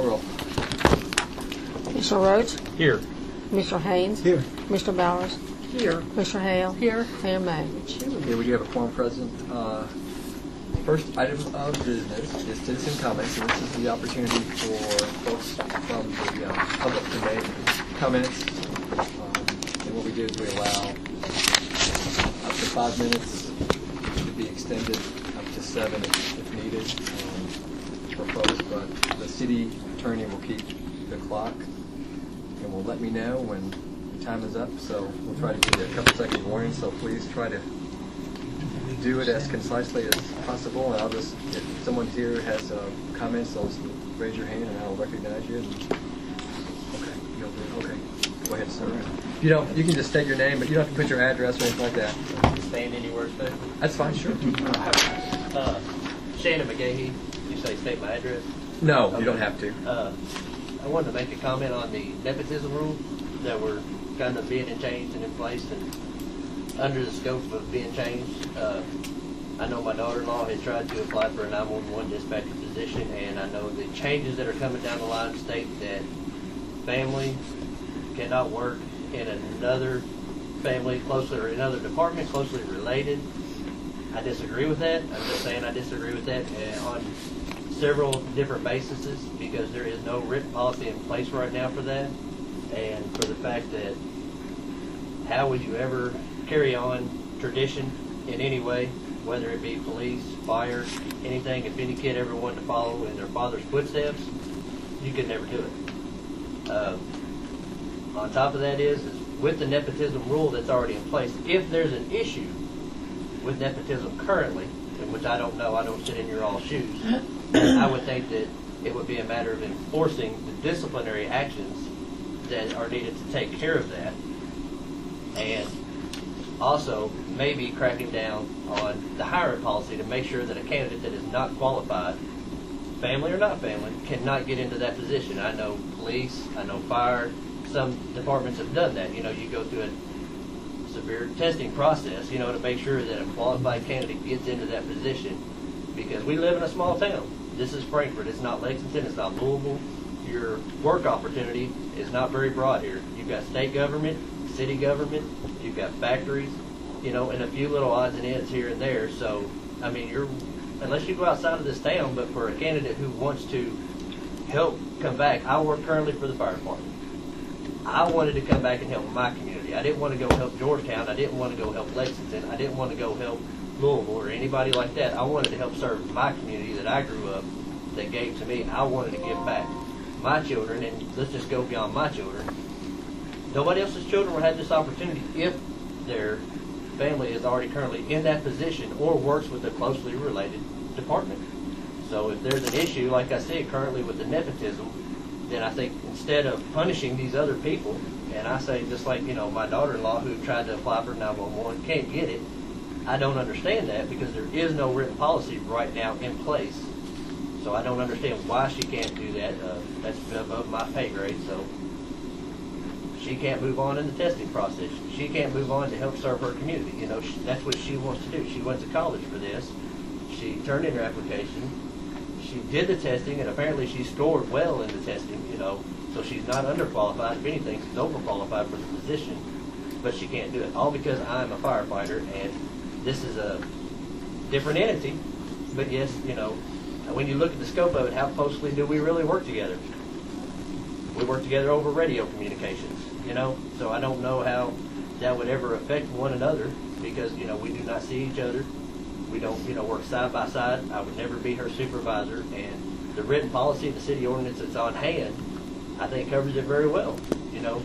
roll. Mr. Roach? Here. Mr. Haynes? Here. Mr. Bowers? Here. Mr. Hale? Here. Mayor May? Okay, we do have a quorum present. First item of business is citizen comments, and this is the opportunity for folks from the public to make comments. And what we do is we allow up to 5 minutes to be extended up to 7 if needed for folks, but the city attorney will keep the clock and will let me know when the time is up, so we'll try to give you a couple second warning, so please try to do it as concisely as possible, and I'll just, if someone here has comments, they'll just raise your hand and I'll recognize you. Okay, you'll do, okay. Go ahead, sir. You don't, you can just state your name, but you don't have to put your address or anything like that. Stand anywhere special? That's fine, sure. Shannon McGahee, you say state my address? No, Okay. you don't have to. I wanted to make a comment on the nepotism rule that were kind of being changed and in place and under the scope of being changed. I know my daughter-in-law had tried to apply for a 911 dispatcher position, and I know the changes that are coming down the line state that family cannot work in another family closely or another department closely related. I disagree with that. I'm just saying I disagree with that on several different bases, because there is no written policy in place right now for that, and for the fact that how would you ever carry on tradition in any way, whether it be police, fire, anything, if any kid ever wanted to follow in their father's footsteps, you could never do it. On top of that is with the nepotism rule that's already in place, if there's an issue with nepotism currently, in which I don't know, I don't sit in your all shoes, I would think that it would be a matter of enforcing the disciplinary actions that are needed to take care of that, and also maybe cracking down on the hiring policy to make sure that a candidate that is not qualified, family or not family, cannot get into that position. I know police, I know fire, some departments have done that. You know, you go through a severe testing process, you know, to make sure that a qualified candidate gets into that position, because we live in a small town. This is Frankfort. It's not Lexington. It's not Louisville. Your work opportunity is not very broad here. You've got state government, city government, you've got factories, you know, and a few little odds and ends here and there. So, I mean, unless you go outside of this town, but for a candidate who wants to help come back, I work currently for the fire department. I wanted to come back and help my community. I didn't want to go help Georgetown. I didn't want to go help Lexington. I didn't want to go help Louisville or anybody like that. I wanted to help serve my community that I grew up, that gave to me. I wanted to give back. My children, and let's just go beyond my children, nobody else's children will have this opportunity if their family is already currently in that position or works with a closely related department. So if there's an issue, like I said, currently with the nepotism, then I think instead of punishing these other people, and I say just like, you know, my daughter-in-law who tried to apply for 911 can't get it, I don't understand that, because there is no written policy right now in place. So I don't understand why she can't do that. That's above my pay grade. So she can't move on in the testing process. She can't move on to help serve her community. You know, that's what she wants to do. She went to college for this. She turned in her application. She did the testing, and apparently she scored well in the testing, you know, so she's not underqualified. If anything, she's overqualified for the position, but she can't do it. All because I'm a firefighter, and this is a different entity. But yes, you know, when you look at the scope of it, how closely do we really work together? We work together over radio communications, you know, so I don't know how that would ever affect one another, because, you know, we do not see each other. We don't, you know, work side by side. I would never be her supervisor, and the written policy, the city ordinance that's on hand, I think covers it very well. You know,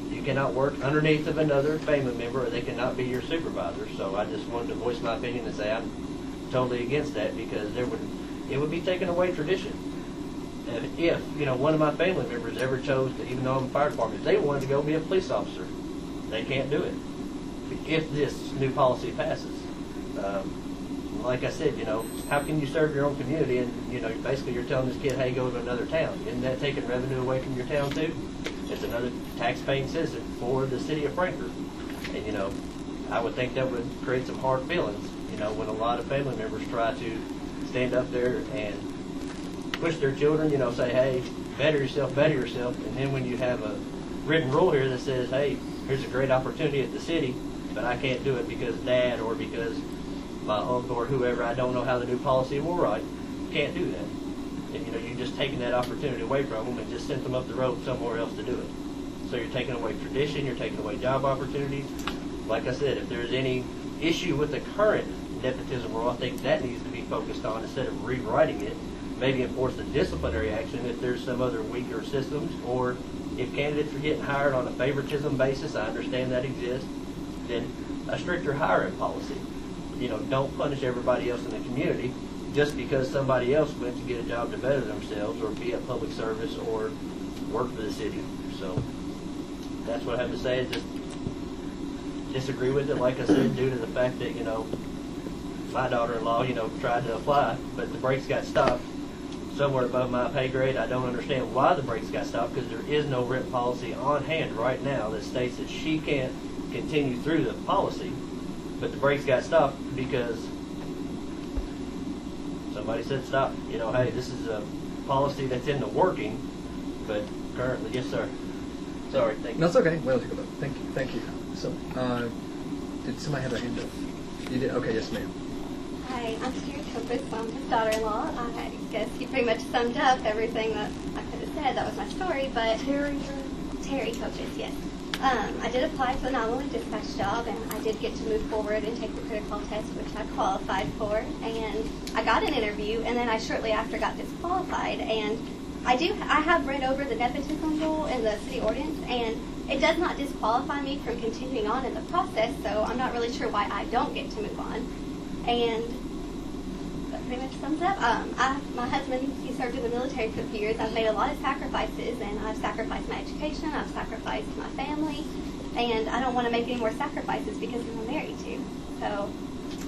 you cannot work underneath of another family member, or they cannot be your supervisor. So I just wanted to voice my opinion and say I'm totally against that, because it would be taking away tradition. And if, you know, one of my family members ever chose to, even though I'm in the fire department, if they wanted to go be a police officer, they can't do it if this new policy passes. Like I said, you know, how can you serve your own community, and, you know, basically you're telling this kid, hey, go to another town. Isn't that taking revenue away from your town too? It's another tax-paying citizen for the city of Frankfort. And, you know, I would think that would create some hard feelings, you know, when a lot of family members try to stand up there and push their children, you know, say, hey, better yourself, and then when you have a written rule here that says, hey, here's a great opportunity at the city, but I can't do it because Dad or because my uncle or whoever, I don't know how the new policy will write, can't do that. And, you know, you're just taking that opportunity away from them and just sent them up the road somewhere else to do it. So you're taking away tradition, you're taking away job opportunities. Like I said, if there's any issue with the current nepotism rule, I think that needs to be focused on instead of rewriting it. Maybe enforce the disciplinary action if there's some other weaker systems, or if candidates are getting hired on a favoritism basis, I understand that exists, then a stricter hiring policy. You know, don't punish everybody else in the community just because somebody else went to get a job to better themselves or be at public service or work for the city. So that's what I have to say. Just disagree with it, like I said, due to the fact that, you know, my daughter-in-law, you know, tried to apply, but the brakes got stopped somewhere above my pay grade. I don't understand why the brakes got stopped, because there is no written policy on hand right now that states that she can't continue through the policy, but the brakes got stopped because somebody said stop. You know, hey, this is a policy that's in the working, but currently, yes, sir. Sorry, thank you. No, it's okay. Well, thank you. Thank you. So, did somebody have a hand up? You did? Okay, yes, ma'am. Hi, I'm Terry Topus. I'm his daughter-in-law. I guess he pretty much summed up everything that I could have said. That was my story, but Terry Topus, yes. I did apply for the 911 dispatch job, and I did get to move forward and take the critical test, which I qualified for, and I got an interview, and then I shortly after got disqualified, and I have read over the nepotism rule in the city ordinance, and it does not disqualify me from continuing on in the process, so I'm not really sure why I don't get to move on. And that pretty much sums up. My husband, he served in the military for a few years. I've made a lot of sacrifices, and I've sacrificed my education, I've sacrificed my family, and I don't want to make any more sacrifices because of who I'm married to. So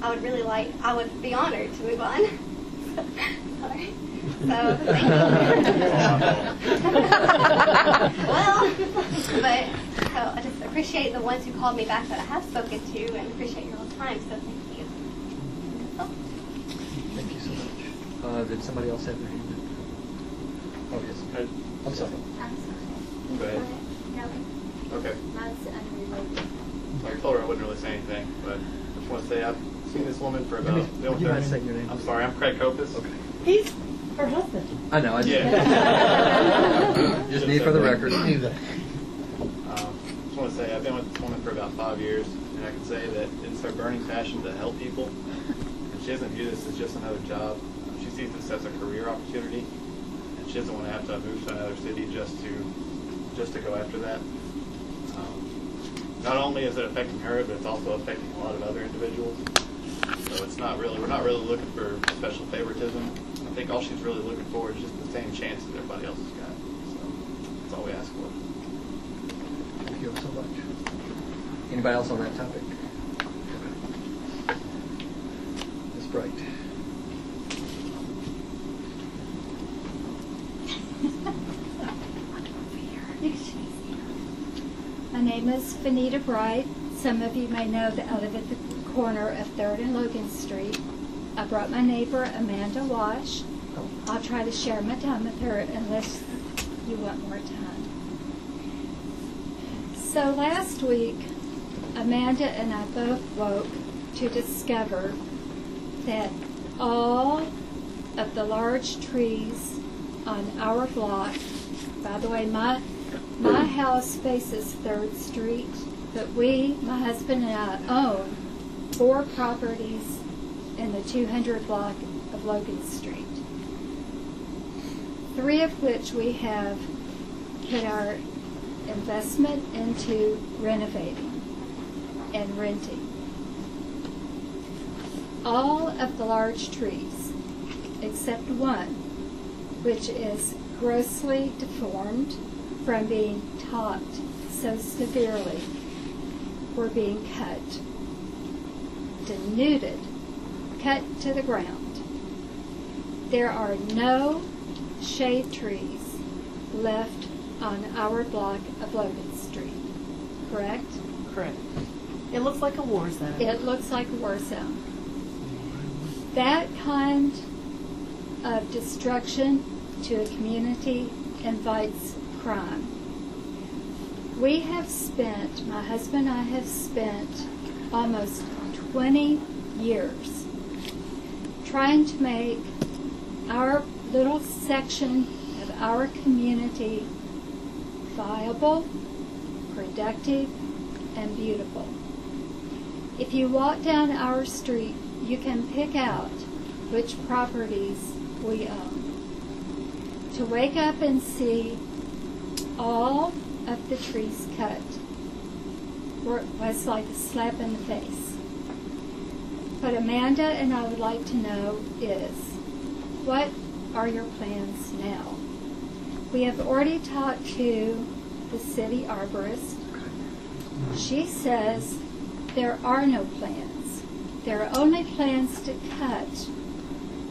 I would be honored to move on. Sorry. So, thank you. Well, but so I just appreciate the ones who called me back that I have spoken to, and appreciate your whole time. So thank you. Oh. Thank you so much. Did somebody else have their hand up? Oh, yes. I'm sorry. I'm sorry. Go ahead. No, Okay. mine's unrelated. I told her I wouldn't really say anything, but I just want to say I've seen this woman for about... Would you mind saying your name? I'm sorry, I'm Craig Copus. Okay. He's her husband. I know. I just, Yeah. just need for the record. Just want to say I've been with this woman for about 5 years, and I can say that it's her burning passion to help people. And she doesn't view this as just another job. She sees this as a career opportunity, and she doesn't want to have to move to another city just to go after that. Not only is it affecting her, but it's also affecting a lot of other individuals. So we're not really looking for special favoritism. I think all she's really looking for is just the same chance that everybody else has got. So that's all we ask for. Thank you so much. Anybody else on that topic? Ms. Bright. My name is Fanita Bright. Some of you may know that I live at the corner of 3rd and Logan Street. I brought my neighbor Amanda Wash. I'll try to share my time with her unless you want more time. So last week, Amanda and I both woke to discover that all of the large trees on our block, by the way, my house faces 3rd Street, but my husband and I, own 4 properties in the 200 block of Logan Street. 3 of which we have put our investment into renovating and renting. All of the large trees, except one, which is grossly deformed from being topped so severely, were being cut, denuded, cut to the ground. There are no shade trees left on our block of Logan Street, correct? Correct. It looks like a war zone. It looks like a war zone. That kind of destruction to a community invites crime. We have spent, my husband and I have spent almost 20 years trying to make our little section of our community viable, productive, and beautiful. If you walk down our street, you can pick out which properties we own. To wake up and see all of the trees cut was like a slap in the face. What Amanda and I would like to know is, what are your plans now? We have already talked to the city arborist. She says there are no plans. There are only plans to cut,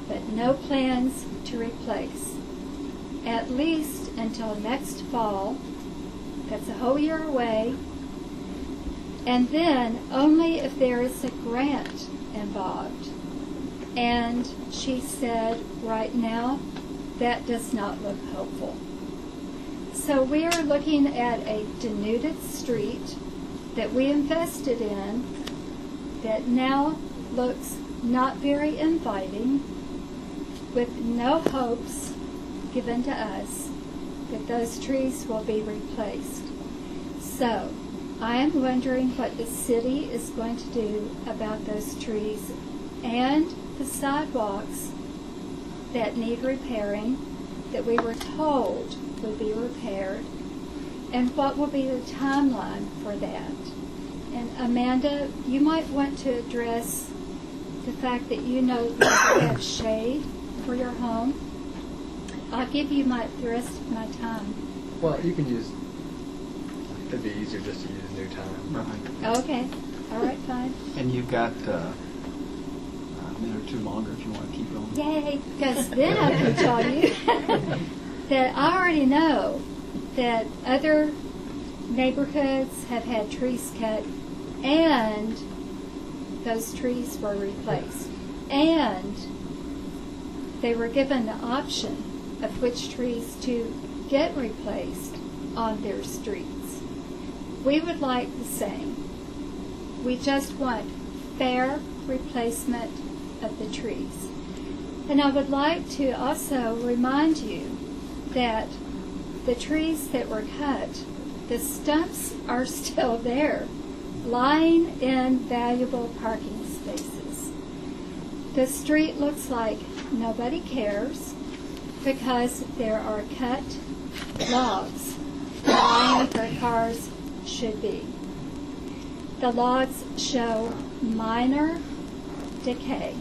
but no plans to replace. At least until next fall. That's a whole year away. And then only if there is a grant involved. And she said right now that does not look hopeful. So we are looking at a denuded street that we invested in that now looks not very inviting, with no hopes given to us that those trees will be replaced. So I am wondering what the city is going to do about those trees and the sidewalks that need repairing, that we were told would be repaired, and what will be the timeline for that. And Amanda, you might want to address the fact that you know you have shade for your home. I'll give you the rest of my time. Well, you can use, it'd be easier just to use new time. Right. Okay. All right, fine. And you've got a minute or two longer if you want to keep going. Yay, because then I can tell you that I already know that other neighborhoods have had trees cut and those trees were replaced. And they were given the option of which trees to get replaced on their streets. We would like the same. We just want fair replacement of the trees. And I would like to also remind you that the trees that were cut, the stumps are still there, lying in valuable parking spaces. The street looks like nobody cares because there are cut logs lying where cars should be. The logs show minor decay.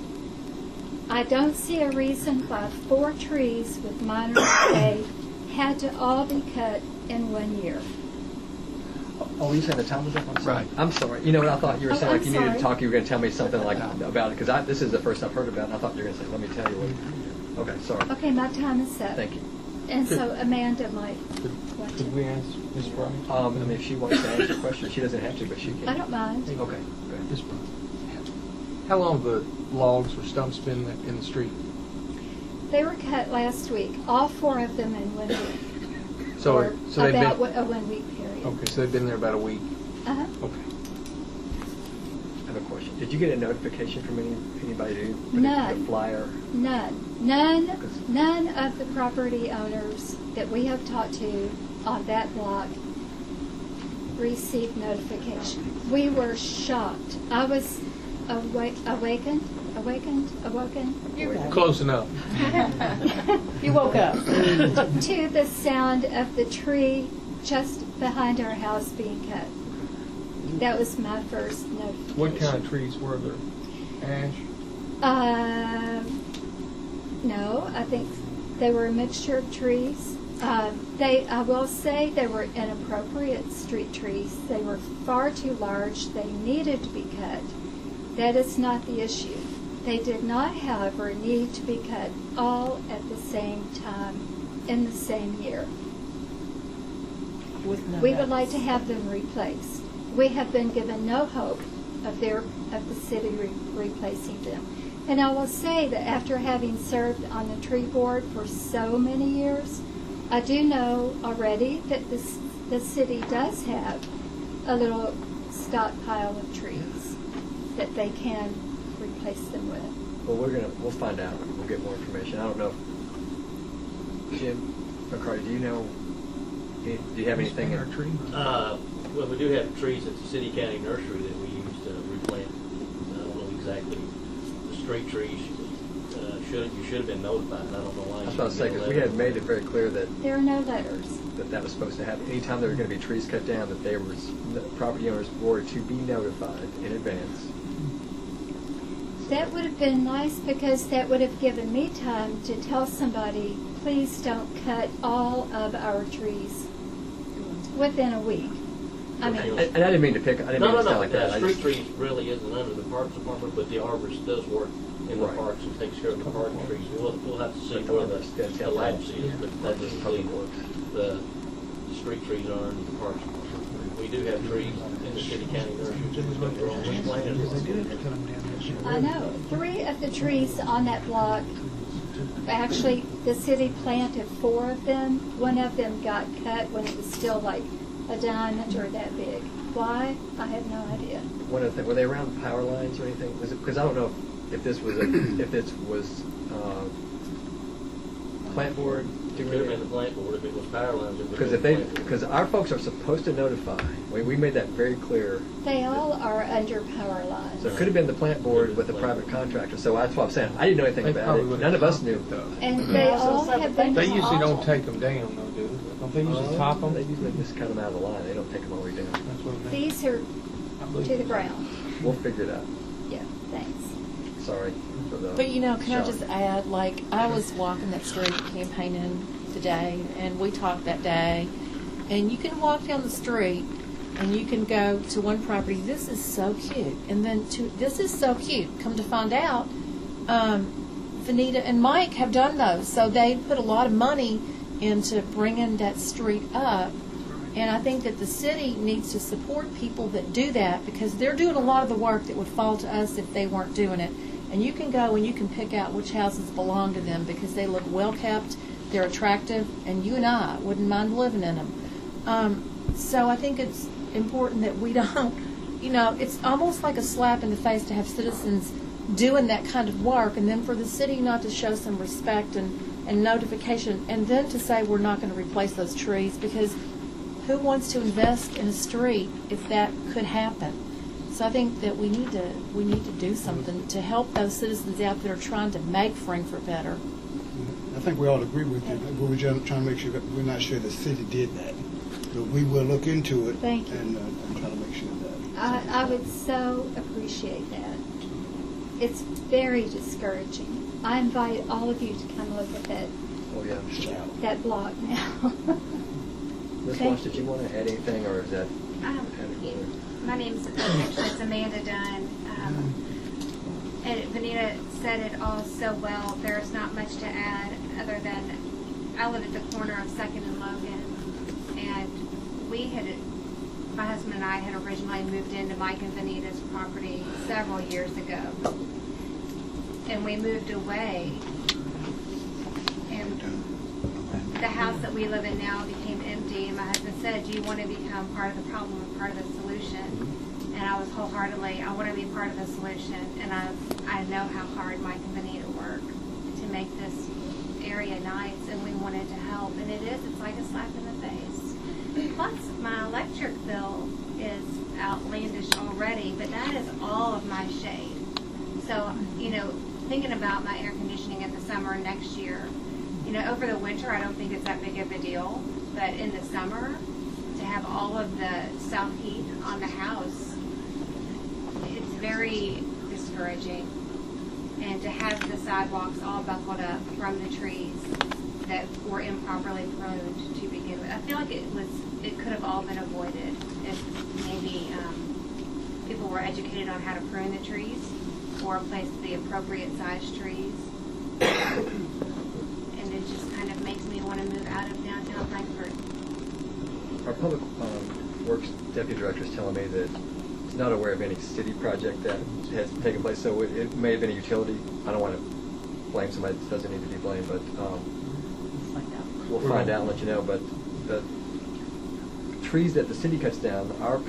I don't see a reason why 4 trees with minor decay had to all be cut in 1 year. Oh, you said the time was up? I'm sorry. Right. I'm sorry. You know what I thought you were Oh, saying? Like I'm you needed to sorry. talk. You were going to tell me something like about it because this is the first I've heard about it. And I thought you were going to say, "Let me tell you what." Okay, sorry. Okay, my time is up. Thank you. And so Amanda might want Did to. we ask Ms. Bryan? I mean, if she wants to answer a question, she doesn't have to, but she can. I don't mind. Okay. Go ahead. Ms. Bryan. How long have the logs or stumps been in the street? They were cut last week, all 4 of them in 1 week. So, or so they've about been, a 1 week period. okay, so they've been there about a week. Uh-huh. Okay. I have a question. Did you get a notification from anybody to put None. the flyer? None of the property owners that we have talked to on that block received notification. We were shocked. I was awoken. Close enough. You woke up. To the sound of the tree just behind our house being cut. That was my first notification. What kind of trees were there? Ash? No, I think they were a mixture of trees. I will say they were inappropriate street trees. They were far too large. They needed to be cut. That is not the issue. They did not, however, need to be cut all at the same time in the same year. With no We would notice. like to have them replaced. We have been given no hope of the city replacing them. And I will say that after having served on the tree board for so many years, I do know already that the city does have a little stockpile of trees that they can replace them with. Well, we'll find out. We'll get more information. I don't know. Jim McCarty, do you know? Do you have anything in our tree? Well, we do have trees at the city county nursery that we use to replant. I don't know exactly the street trees. You should have been notified. I don't know why. I was about to say, because we had made it very clear that There are no letters. that was supposed to happen. Anytime there were going to be trees cut down, that they were property owners were to be notified in advance. That would have been nice because that would have given me time to tell somebody, please don't cut all of our trees within a week. I mean, And I didn't mean to pick. I didn't mean to sound like that. I Street just- trees really isn't under the Parks Department, but the arborist does work in the Right. parks and takes care of the park trees. We'll have to see where the lapse is, but that's just Public Works. the street trees are under the Parks Department. We do have trees in the city county nursery that's been growing. We planted. I know 3 of the trees on that block, actually the city planted 4 of them. 1 of them got cut when it was still like a diamond or that big. Why? I have no idea. One other thing, were they around power lines or anything? Was it, because I don't know if this was plant board. It could have been the plant board if it was power lines. It would Because have been the plant board. because our folks are supposed to notify. We made that very clear. They all are under power lines. So it could have been the plant board with a private contractor. So that's what I'm saying. I didn't know anything They about probably it. would None of us knew. And they all have been They usually don't called. take them down, though, do they? Don't they usually top them? They usually just cut them out of the line. They don't take them all the way down. That's what I mean. These are I believe to the it. ground. We'll figure it out. Yeah, thanks. Sorry for the. But can I shock. just add, I was walking that street campaigning today, and we talked that day, and you can walk down the street, and you can go to one property, this is so cute, and then this is so cute. Come to find out, Vanita and Mike have done those, so they put a lot of money into bringing that street up. And I think that the city needs to support people that do that, because they're doing a lot of the work that would fall to us if they weren't doing it. And you can go and you can pick out which houses belong to them because they look well kept, they're attractive, and you and I wouldn't mind living in them. So I think it's important that we don't, it's almost like a slap in the face to have citizens doing that kind of work, and then for the city not to show some respect and notification, and then to say we're not going to replace those trees, because who wants to invest in a street if that could happen? So I think that we need to do something to help those citizens out that are trying to make Frankfort better. I think we all agree with you, but we're just trying to make sure that we're not sure the city did that. But we will look into it. Thank you. And try to make sure that. I would so appreciate that. It's very discouraging. I invite all of you to come look at Oh yeah. that block now. Ms. Thank Walsh, did you want to add anything, or is that? My name's actually it's Amanda Dunn. And Vanita said it all so well. There's not much to add other than I live at the corner of 2nd and Logan, and my husband and I had originally moved into Mike and Vanita's property several years ago, and we moved away, and the house that we live in now became empty, and my husband said, do you want to become part of the problem or part of the solution? And I was wholeheartedly, I want to be part of the solution, and I know how hard Mike and Vanita work to make this area nice, and we wanted to help, and it's like a slap in the face. Plus, my electric bill is outlandish already, but that is all of my shade. So, thinking about my air conditioning in the summer next year, over the winter, I don't think it's that big of a deal, but in the summer, to have all of the south heat on the house, it's very discouraging. And to have the sidewalks all buckled up from the trees that were improperly pruned to begin with, I feel like it could have all been avoided if maybe people were educated on how to prune the trees or place the appropriate size trees. And it just kind of makes me want to move out of downtown Frankfort. Our public works deputy director is telling me that not aware of any city project that has taken place, so it may have been a utility. I don't want to blame somebody that doesn't need to be blamed, but we'll find out and let you know. But the trees that the city cuts down, our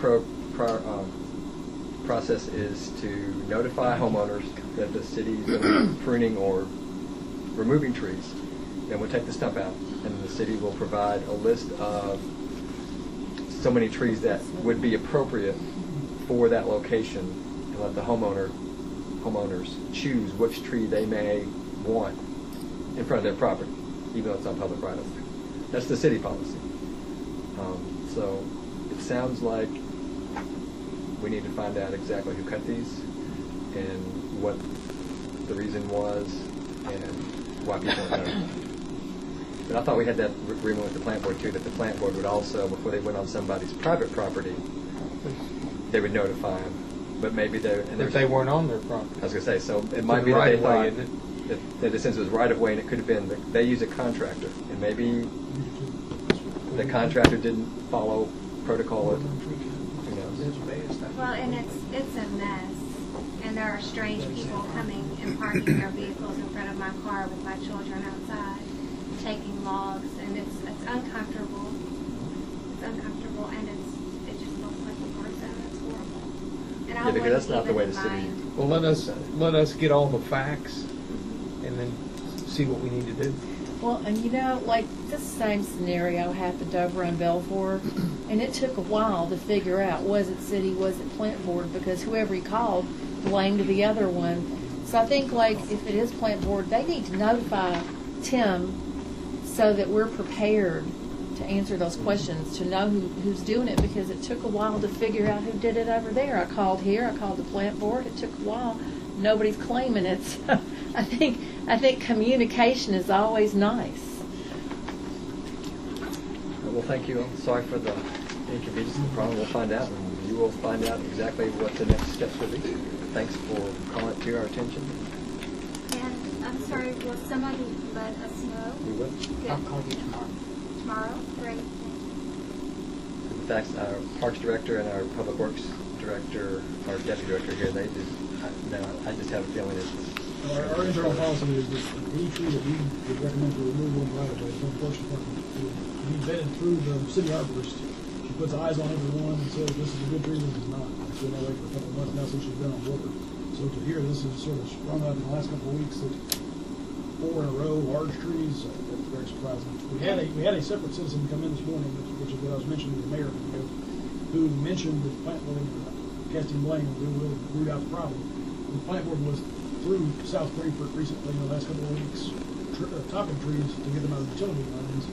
process is to notify homeowners that the city is going to be pruning or removing trees. Then we'll take the stump out, and the city will provide a list of so many trees that would be appropriate for that location, and let the homeowners choose which tree they may want in front of their property, even though it's on public right of way. That's the city policy. So it sounds like we need to find out exactly who cut these and what the reason was and why people weren't notified. But I thought we had that agreement with the plant board too, that the plant board would also, before they went on somebody's private property, they would notify them. But maybe If they weren't on their property. I was going to say, so it might be that they thought that since it was right of way, and it could have been they use a contractor, and maybe the contractor didn't follow protocol. Who knows? Well, and it's a mess, and there are strange people coming and parking their vehicles in front of my car with my children outside, taking logs, and it's uncomfortable. It's uncomfortable, and it just looks like a war zone. It's horrible. And I Because that's not the way wouldn't the city. mind. Well, let us get all the facts and then see what we need to do. Well, and like this same scenario happened over on Belvoir, and it took a while to figure out, was it city, was it plant board, because whoever he called blamed the other one. So I think, like, if it is plant board, they need to notify Tim so that we're prepared to answer those questions, to know who's doing it, because it took a while to figure out who did it over there. I called here, I called the plant board, it took a while. Nobody's claiming it. So I think communication is always nice. Well, thank you. I'm sorry for the inconvenience and the problem. We'll find out, and you will find out exactly what the next steps will be. Thanks for calling it to our attention. And I'm sorry, will somebody let us know? We will. Good. I'll call you tomorrow. Tomorrow? Great. In fact, our Parks Director and our Public Works Director, our Deputy Director here, they did. I just have a feeling it's. Our internal policy is that any tree that we would recommend for removal in right of way from the Forest Department to be vetted through the city arborist. She puts eyes on every one and says this is a good tree, this is not. It's been that way for a couple of months now since she's been on board. So to hear this is sort of sprung up in the last couple of weeks that 4 in a row, large trees, that's very surprising. We had a separate citizen come in this morning, which is what I was mentioning to the mayor, who mentioned that the plant board casting blame and we will root out the problem. The plant board was through South Frankfort recently in the last couple of weeks, topping trees to get them out of utility lines.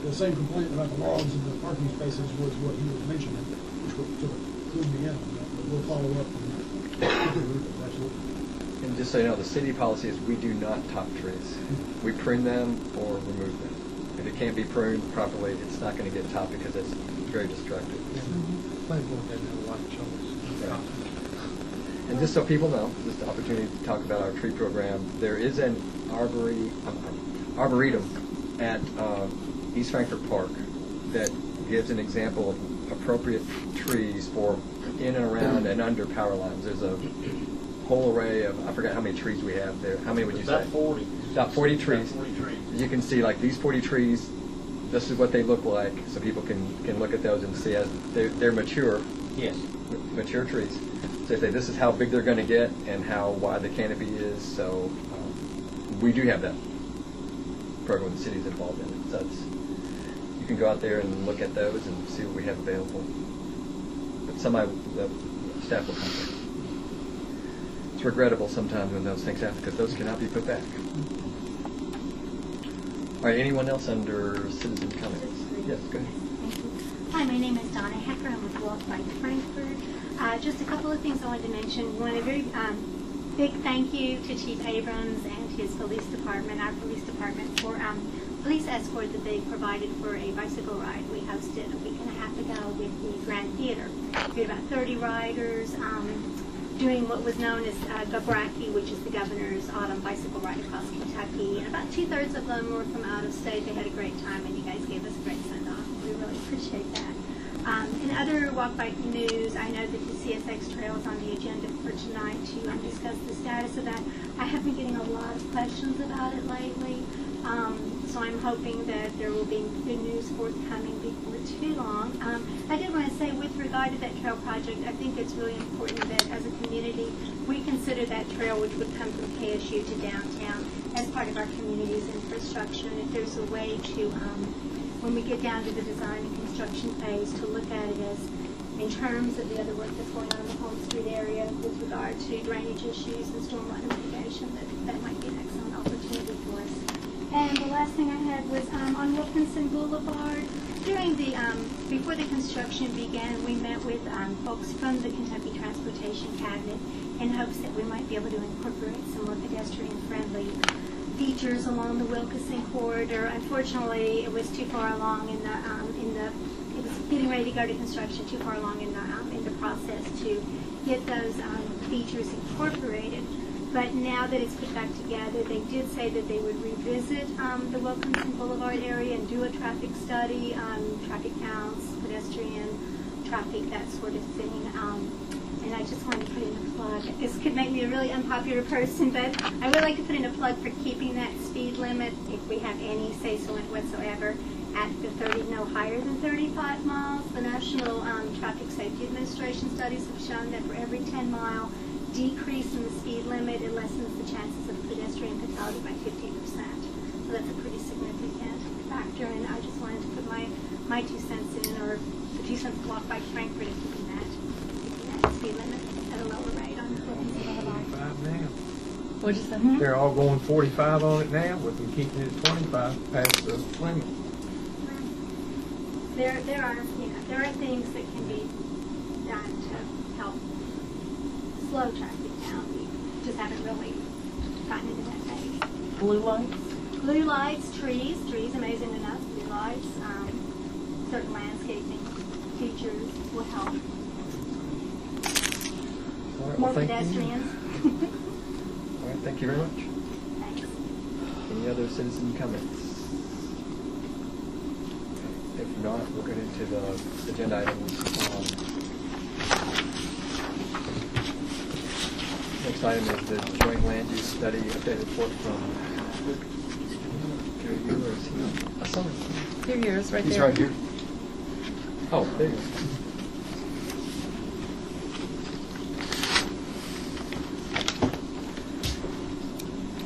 The same complaint about the logs and the parking spaces was what he was mentioning, which would sort of clue me in on that. But we'll follow up and absolutely. And just so you know, the city policy is we do not top trees. We prune them or remove them. If it can't be pruned properly, it's not going to get topped because it's very destructive. Plant board doesn't have a lot of choice. And just so people know, just the opportunity to talk about our tree program, there is an arboretum at East Frankfort Park that gives an example of appropriate trees for in and around and under power lines. There's a whole array of, I forgot how many trees we have there. How many would you say? About 40. About 40 trees. About 40 trees. You can see, like, these 40 trees, this is what they look like, so people can look at those and see as they're mature. Yes. Mature trees. So they say this is how big they're going to get and how wide the canopy is. So we do have that program. The city's involved in it. So you can go out there and look at those and see what we have available. But the staff will come there. It's regrettable sometimes when those things happen because those cannot be put back. All right. Anyone else under citizen comments? Yes. Go ahead. Hi, my name is Donna Hecker. I'm with Walk by Frankfort. Just a couple of things I wanted to mention. One, a very big thank you to Chief Abrams and his police department, our police department, for police escort that they provided for a bicycle ride we hosted a week and a half ago with the Grand Theater. We had about 30 riders doing what was known as Gabraki, which is the governor's autumn bicycle ride across Kentucky. And about 2/3 of them were from out of state. They had a great time, and you guys gave us a great send-off. We really appreciate that. In other Walk Bike News, I know that the CSX Trail is on the agenda for tonight to discuss the status of that. I have been getting a lot of questions about it lately, so I'm hoping that there will be good news forthcoming before too long. I did want to say, with regard to that trail project, I think it's really important that as a community we consider that trail, which would come from KSU to downtown, as part of our community's infrastructure. And if there's a way to, when we get down to the design and construction phase, to look at it as in terms of the other work that's going on in the Home Street area with regard to drainage issues and stormwater mitigation, that might be an excellent opportunity for us. And the last thing I had was on Wilkinson Boulevard. During the before the construction began, we met with folks from the Kentucky Transportation Cabinet in hopes that we might be able to incorporate some more pedestrian-friendly features along the Wilkinson corridor. Unfortunately, it was too far along in the it was getting ready to go to construction, too far along in the process to get those features incorporated. But now that it's put back together, they did say that they would revisit the Wilkinson Boulevard area and do a traffic study on traffic counts, pedestrian traffic, that sort of thing. And I just wanted to put in a plug. This could make me a really unpopular person, but I would like to put in a plug for keeping that speed limit, if we have any say-so in it whatsoever, at the 30, no higher than 35 miles. The National Traffic Safety Administration studies have shown that for every 10-mile decrease in the speed limit, it lessens the chances of pedestrian fatality by 50%. So that's a pretty significant factor, and I just wanted to put my 2 cents in, or the 2 cents to Walk Bike Frankfort, and keeping that speed limit at a lower rate on Wilkinson Boulevard. 45 now. What'd you say? They're all going 45 on it now, with them keeping it at 25 past the limit. There are things that can be done to help slow traffic down. We just haven't really gotten into that phase. Blue lights? Blue lights, trees, amazing enough, blue lights, certain landscaping features will help. All right, More well, thank pedestrians. you. All right, thank you very much. Thanks. Any other citizen comments? If not, we'll get into the agenda items. Next item is the joint land use study updated report from Gary Bueller. Is he? I saw him. Here he is, right He's there. right here. Oh, there you go.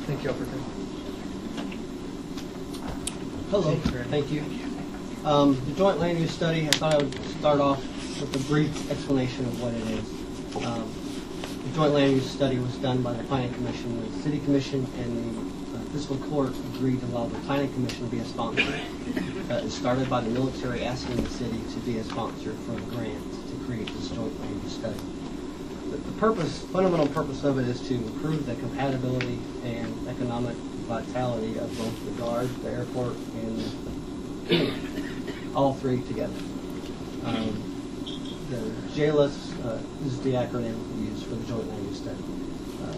Thank you all for coming. Hello, thank you. The joint land use study, I thought I would start off with a brief explanation of what it is. The joint land use study was done by the Planning Commission, the City Commission, and the Fiscal Court agreed to allow the Planning Commission to be a sponsor. It started by the military asking the city to be a sponsor for a grant to create this joint land use study. The fundamental purpose of it is to improve the compatibility and economic vitality of both the Guard, the airport, and the community, all three together. The JLIS is the acronym we use for the joint land use study.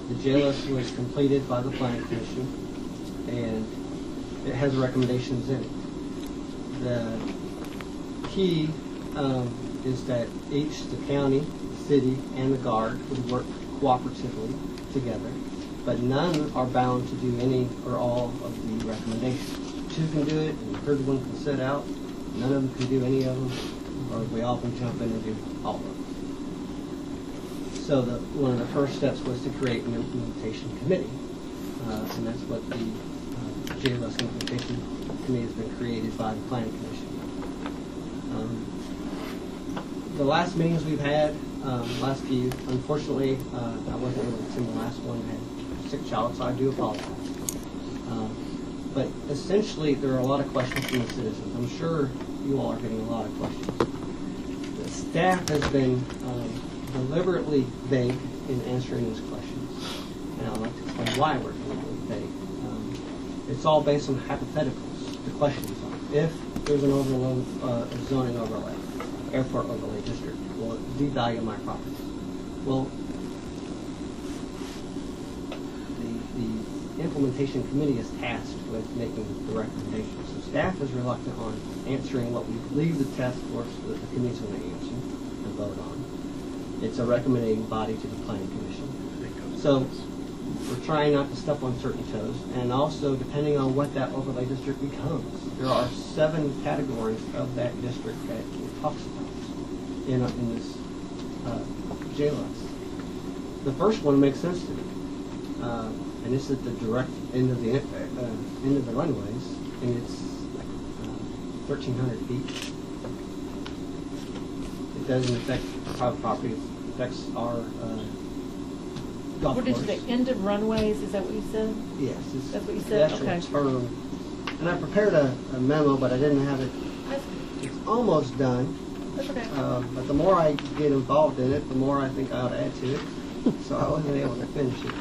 The JLIS was completed by the Planning Commission, and it has recommendations in it. The key is that each, the county, the city, and the Guard would work cooperatively together, but none are bound to do any or all of the recommendations. 2 can do it, and the third one can sit out. None of them can do any of them, or we all can jump in and do all of them. So one of the first steps was to create an implementation committee, and that's what the JLS implementation committee has been created by the Planning Commission. The last meetings we've had, last few, unfortunately, I wasn't able to attend the last one. I had a sick child, so I do apologize. But essentially, there are a lot of questions from the citizens. I'm sure you all are getting a lot of questions. The staff has been deliberately vague in answering those questions, and I'd like to explain why we're deliberately vague. It's all based on hypotheticals. The questions are, if there's an zoning overlay, airport overlay district, will it devalue my property? Well, the implementation committee is tasked with making the recommendations. So staff is reluctant on answering what we believe the task force that the committee's going to answer, and vote on. It's a recommending body to the planning commission. So we're trying not to step on certain toes, and also depending on what that overlay district becomes, there are 7 categories of that district that it talks about in this JLUS. The first one makes sense to me, and it's at the direct end of the runways, and it's like 1,300 feet. It doesn't affect private property; it affects our golf What did course. you say? End of runways? Is that what you said? Yes, it's That's what you the said? actual Okay. term. And I prepared a memo, but I didn't have it. It's almost done. That's okay. But the more I get involved in it, the more I think I ought to add to it. So I wasn't able to finish it.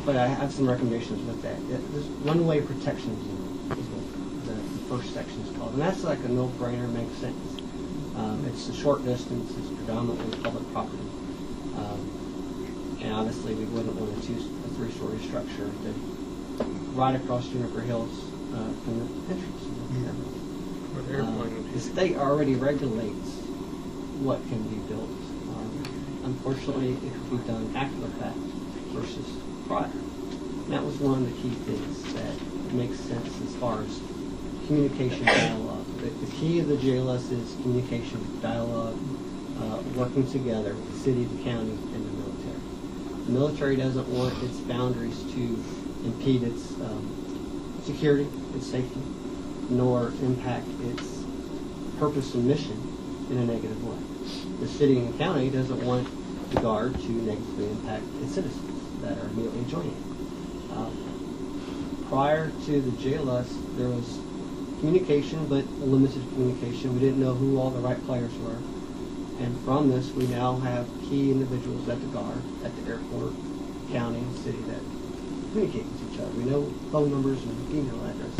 But I have some recommendations with that. This runway protection zone is what the first section is called. And that's like a no-brainer, makes sense. It's a short distance. It's predominantly public property. And obviously we wouldn't want a 3-story structure right across Juniper Hills from the entrance. The state already regulates what can be built. Unfortunately, it could be done after the fact versus prior. And that was one of the key things that makes sense as far as communication dialogue. The key of the JLUS is communication dialogue, working together with the city, the county, and the military. The military doesn't want its boundaries to impede its security, its safety, nor impact its purpose and mission in a negative way. The city and county doesn't want the guard to negatively impact its citizens that are immediately adjoining it. Prior to the JLUS, there was communication, but limited communication. We didn't know who all the right players were. And from this, we now have key individuals at the guard, at the airport, county, and city that communicate with each other. We know phone numbers and email addresses.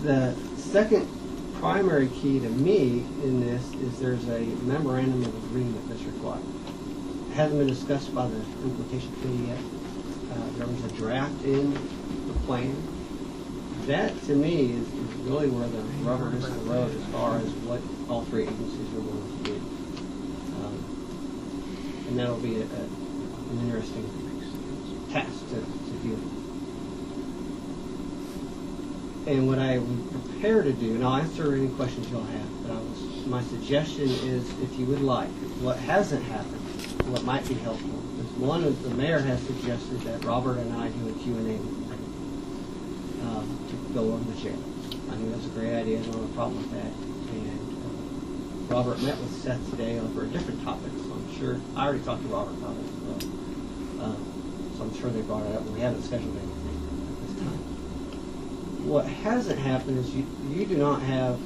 The second primary key to me in this is there's a memorandum of agreement that's required. It hasn't been discussed by the implementation committee yet. There was a draft in the plan. That, to me, is really where the rubber hits the road as far as what all 3 agencies are willing to do. And that'll be an interesting task to deal with. And what I would prepare to do, and I'll answer any questions you'll have, but my suggestion is, if you would like, what hasn't happened, what might be helpful, is one of the mayor has suggested that Robert and I do a Q&A to go over the jail. I think that's a great idea. I don't have a problem with that. And Robert met with Seth today over a different topic, so I'm sure, I already talked to Robert about it as well. So I'm sure they brought it up, but we haven't scheduled anything at this time. What hasn't happened is you do not have,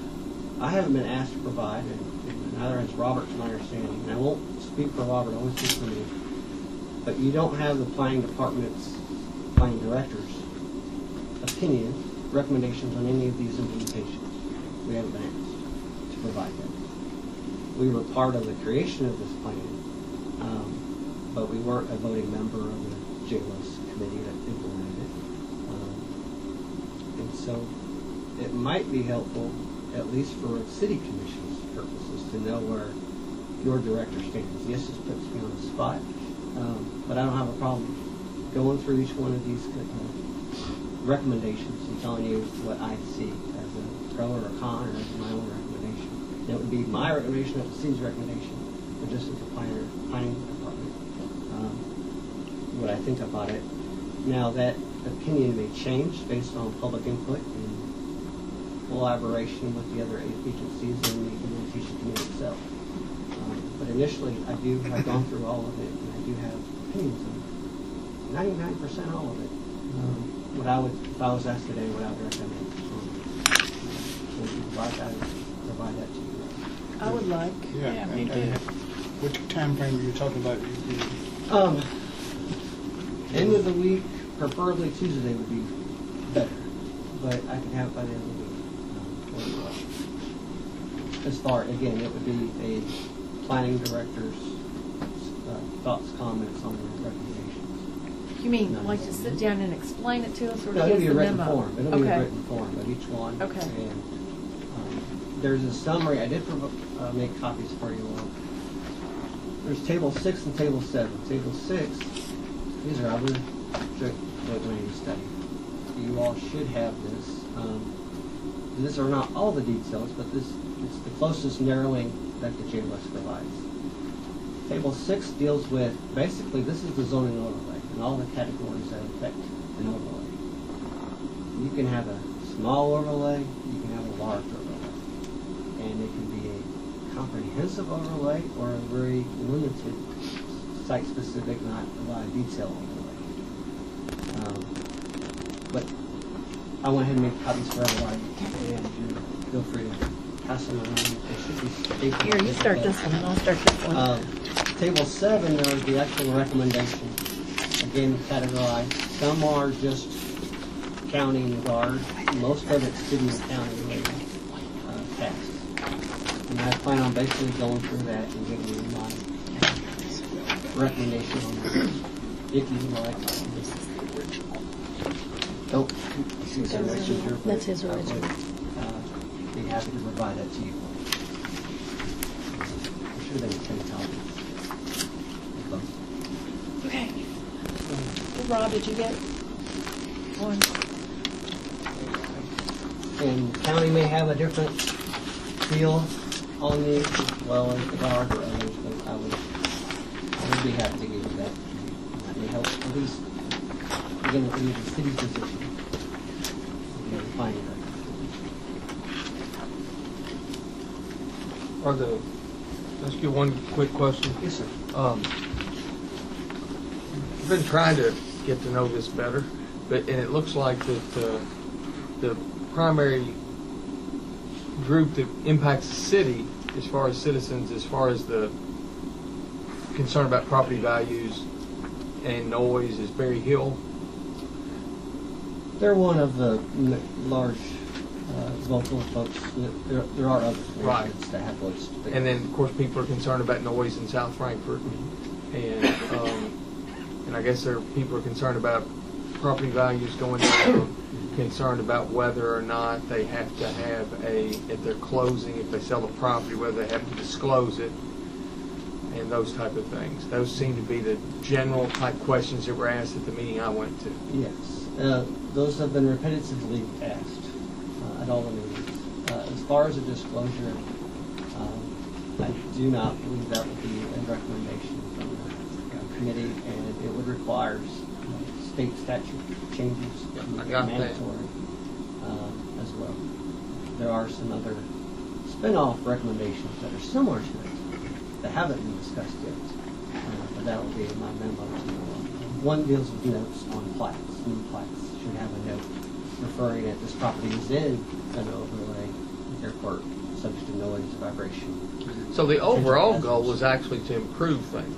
I haven't been asked to provide, and neither has Robert, to my understanding. And I won't speak for Robert, I won't speak for me. But you don't have the planning department's, planning director's opinion, recommendations on any of these implementations. We haven't been asked to provide that. We were part of the creation of this plan, but we weren't a voting member of the JLUS committee that implemented it. And so it might be helpful, at least for city commission's purposes, to know where your director stands. Yes, this puts me on the spot, but I don't have a problem going through each one of these recommendations and telling you what I see as a pro or a con or as my own recommendation. It would be my recommendation, not the city's recommendation, but just as a planning department. What I think about it. Now that opinion may change based on public input and collaboration with the other agencies and the implementation committee itself. But initially, I've gone through all of it, and I do have opinions on 99% all of it. What I would, if I was asked today, what I would recommend. So if you provide that to you. I would like. Yeah, me too. Which time frame are you talking about? End of the week, preferably Tuesday would be better, but I can have it by the end of the week. As far, again, it would be a planning director's thoughts, comments on the recommendations. You mean like to sit down and explain it to us, or No, to it'll give be us a the written memo? form. It'll be a written form of each one. Okay. And there's a summary. I did make copies for you all. There's Table 6 and Table 7. Table 6, these are other joint land use study. You all should have this. These are not all the details, but this is the closest narrowing that the JLS provides. Table 6 deals with, basically, this is the zoning overlay and all the categories that affect an overlay. You can have a small overlay, you can have a large overlay. And it can be a comprehensive overlay or a very limited, site-specific, not a lot of detail overlay. But I went ahead and made copies for everybody, and you feel free to pass them around. They should be stapled. Here, you start this one, and I'll start this one. Table 7 are the actual recommendations. Again, categorized. Some are just county and guard. Most of it's city and county related tasks. And I plan on basically going through that and giving you my recommendation on that. If you like. Oh, That's his original. Be happy to provide that to you. I'm sure they would 10 copies. Okay. Rob, did you get one? And the county may have a different feel on these as well as the guard or others, but I would be happy to give you that. That may help at least begin with the city's position. Find it. Let's get one quick question. Yes, sir. I've been trying to get to know this better, and it looks like that the primary group that impacts the city, as far as citizens, as far as the concern about property values and noise, is Berry Hill. They're one of the large vocal folks. There are other residents that have voiced. And then, of course, people are concerned about noise in South Frankfort, and I guess people are concerned about property values going down, concerned about whether or not they have to have at their closing, if they sell the property, whether they have to disclose it, and those type of things. Those seem to be the general type questions that were asked at the meeting I went to. Yes. Those have been repetitively asked at all the meetings. As far as a disclosure, I do not believe that would be a recommendation from the committee, and it would require state statute changes that would be mandatory as well. There are some other spin-off recommendations that are similar to it that haven't been discussed yet, but that will be in my memo to you. One deals with notes on plats. New plats should have a note referring that this property is in an overlay, therefore subject to noise, vibration. So the overall goal was actually to improve things.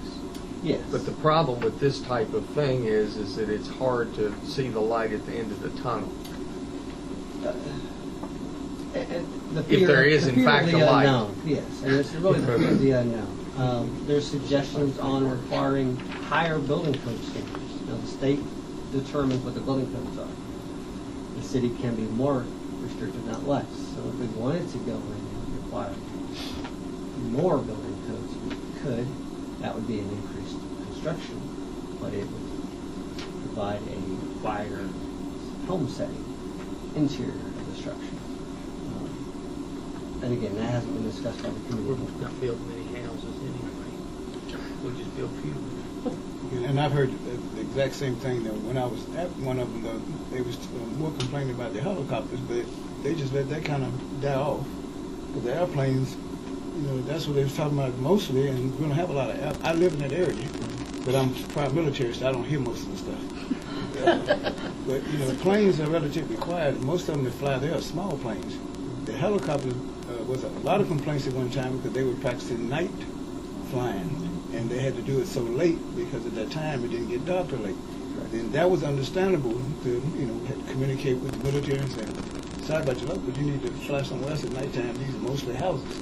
Yes. But the problem with this type of thing is that it's hard to see the light at the end of the tunnel. If there is, in fact, a light. Unknown. Yes, and it's really the fear of the unknown. There's suggestions on requiring higher building code standards. Now, the state determines what the building codes are. The city can be more restrictive, not less. So if we wanted to go in and require more building codes, we could. That would be an increased construction, but it would provide a wider home setting, interior of the structure. And again, that hasn't been discussed by the committee. We're not building any houses anyway. We'll just build few. And I've heard the exact same thing. That when I was at one of them, they was more complaining about the helicopters, but they just let that kind of die off. Because the airplanes, that's what they was talking about mostly, and we're going to have a lot of I live in that area, but I'm prior military, so I don't hear most of the stuff. But, the planes are relatively quiet. Most of them that fly, they are small planes. The helicopters was a lot of complaints at one time because they were practicing night flying. And they had to do it so late because at that time it didn't get dark till late. And that was understandable to, communicate with the military and say, sorry about your luck, but you need to fly somewhere else at nighttime. These are mostly houses.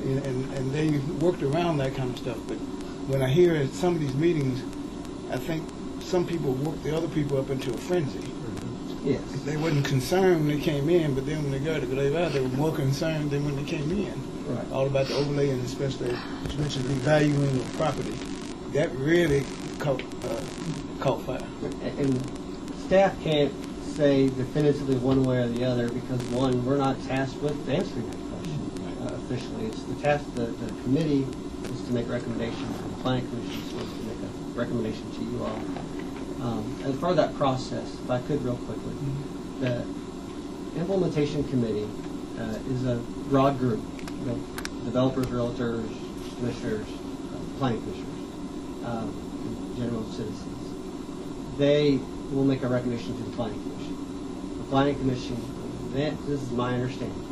And they worked around that kind of stuff. But when I hear at some of these meetings, I think some people work the other people up into a frenzy. Yes. They wasn't concerned when they came in, but then when they got to go out, they were more concerned than when they came in. Right. All about the overlay and especially the valuing of property. That really caught fire. And staff can't say definitively one way or the other because, one, we're not tasked with answering that question officially. It's the task, the committee is to make recommendations, and the planning commission is supposed to make a recommendation to you all. As part of that process, if I could real quickly, the implementation committee is a broad group, developers, realtors, commissioners, planning commissioners, general citizens. They will make a recommendation to the planning commission. The planning commission, this is my understanding,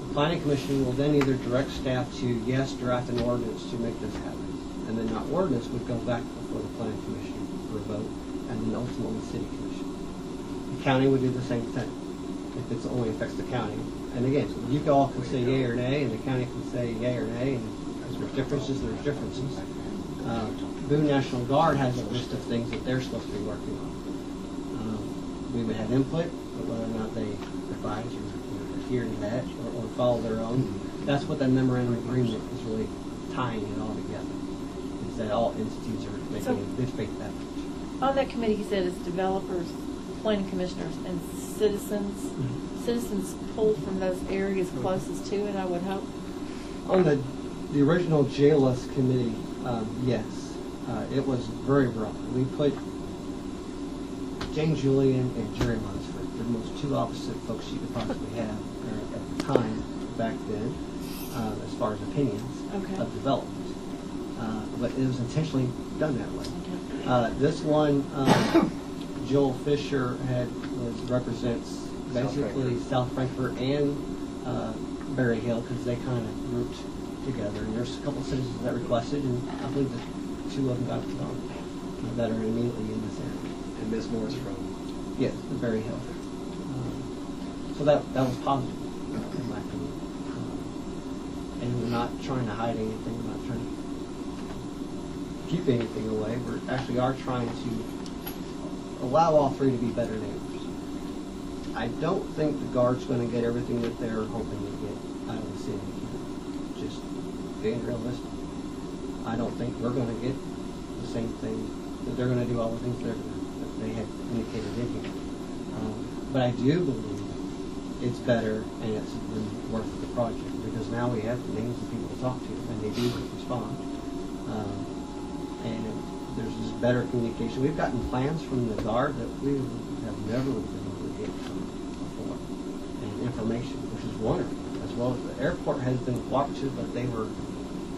the planning commission will then either direct staff to, yes, draft an ordinance to make this happen, and then that ordinance would go back before the planning commission for a vote, and then ultimately the city commission. The county would do the same thing if it only affects the county. And again, you all can say yay or nay, and the county can say yay or nay, and if there's differences, there's differences. Boone National Guard has a list of things that they're supposed to be working on. We would have input, but whether or not they advise or adhere to that or follow their own, that's what that memorandum of agreement is really tying it all together, is that all entities are making a good faith effort. On that committee, you said it's developers, planning commissioners, and citizens. Citizens pulled from those areas closest to it, I would hope. On the original JLS committee, yes, it was very broad. We put Jane Julian and Jerry Lunsford, the most two opposite folks you could possibly have at the time back then, as far as opinions of development. But it was intentionally done that way. This one, Joel Fisher represents basically South Frankfort and Berry Hill because they kind of grouped together. And there's a couple of citizens that requested, and I believe the two of them got done that are immediately in this area. And Ms. Morris from? Yes, the Berry Hill. So that was positive, in my opinion. And we're not trying to hide anything. We're not trying to keep anything away. We actually are trying to allow all three to be better neighbors. I don't think the Guard's going to get everything that they're hoping to get out of the city. Just being realistic. I don't think we're going to get the same thing, that they're going to do all the things that they had indicated in here. But I do believe it's better and it's been worth the project because now we have the names of people to talk to and they do respond. And there's just better communication. We've gotten plans from the Guard that we have never been able to get from before, and information, which is wonderful. As well as the airport has been cooperative, but they were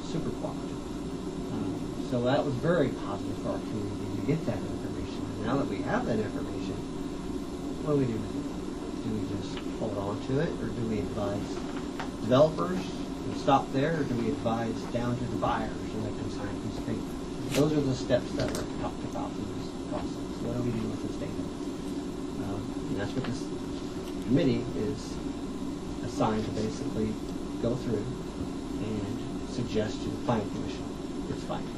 super cooperative. So that was very positive for our community to get that information. And now that we have that information, what do we do with it? Do we just hold on to it, or do we advise developers and stop there, or do we advise down to the buyers and make them sign a piece of paper? Those are the steps that are talked about in this process. What do we do with this data? And that's what this committee is assigned to basically go through and suggest to the planning commission its findings.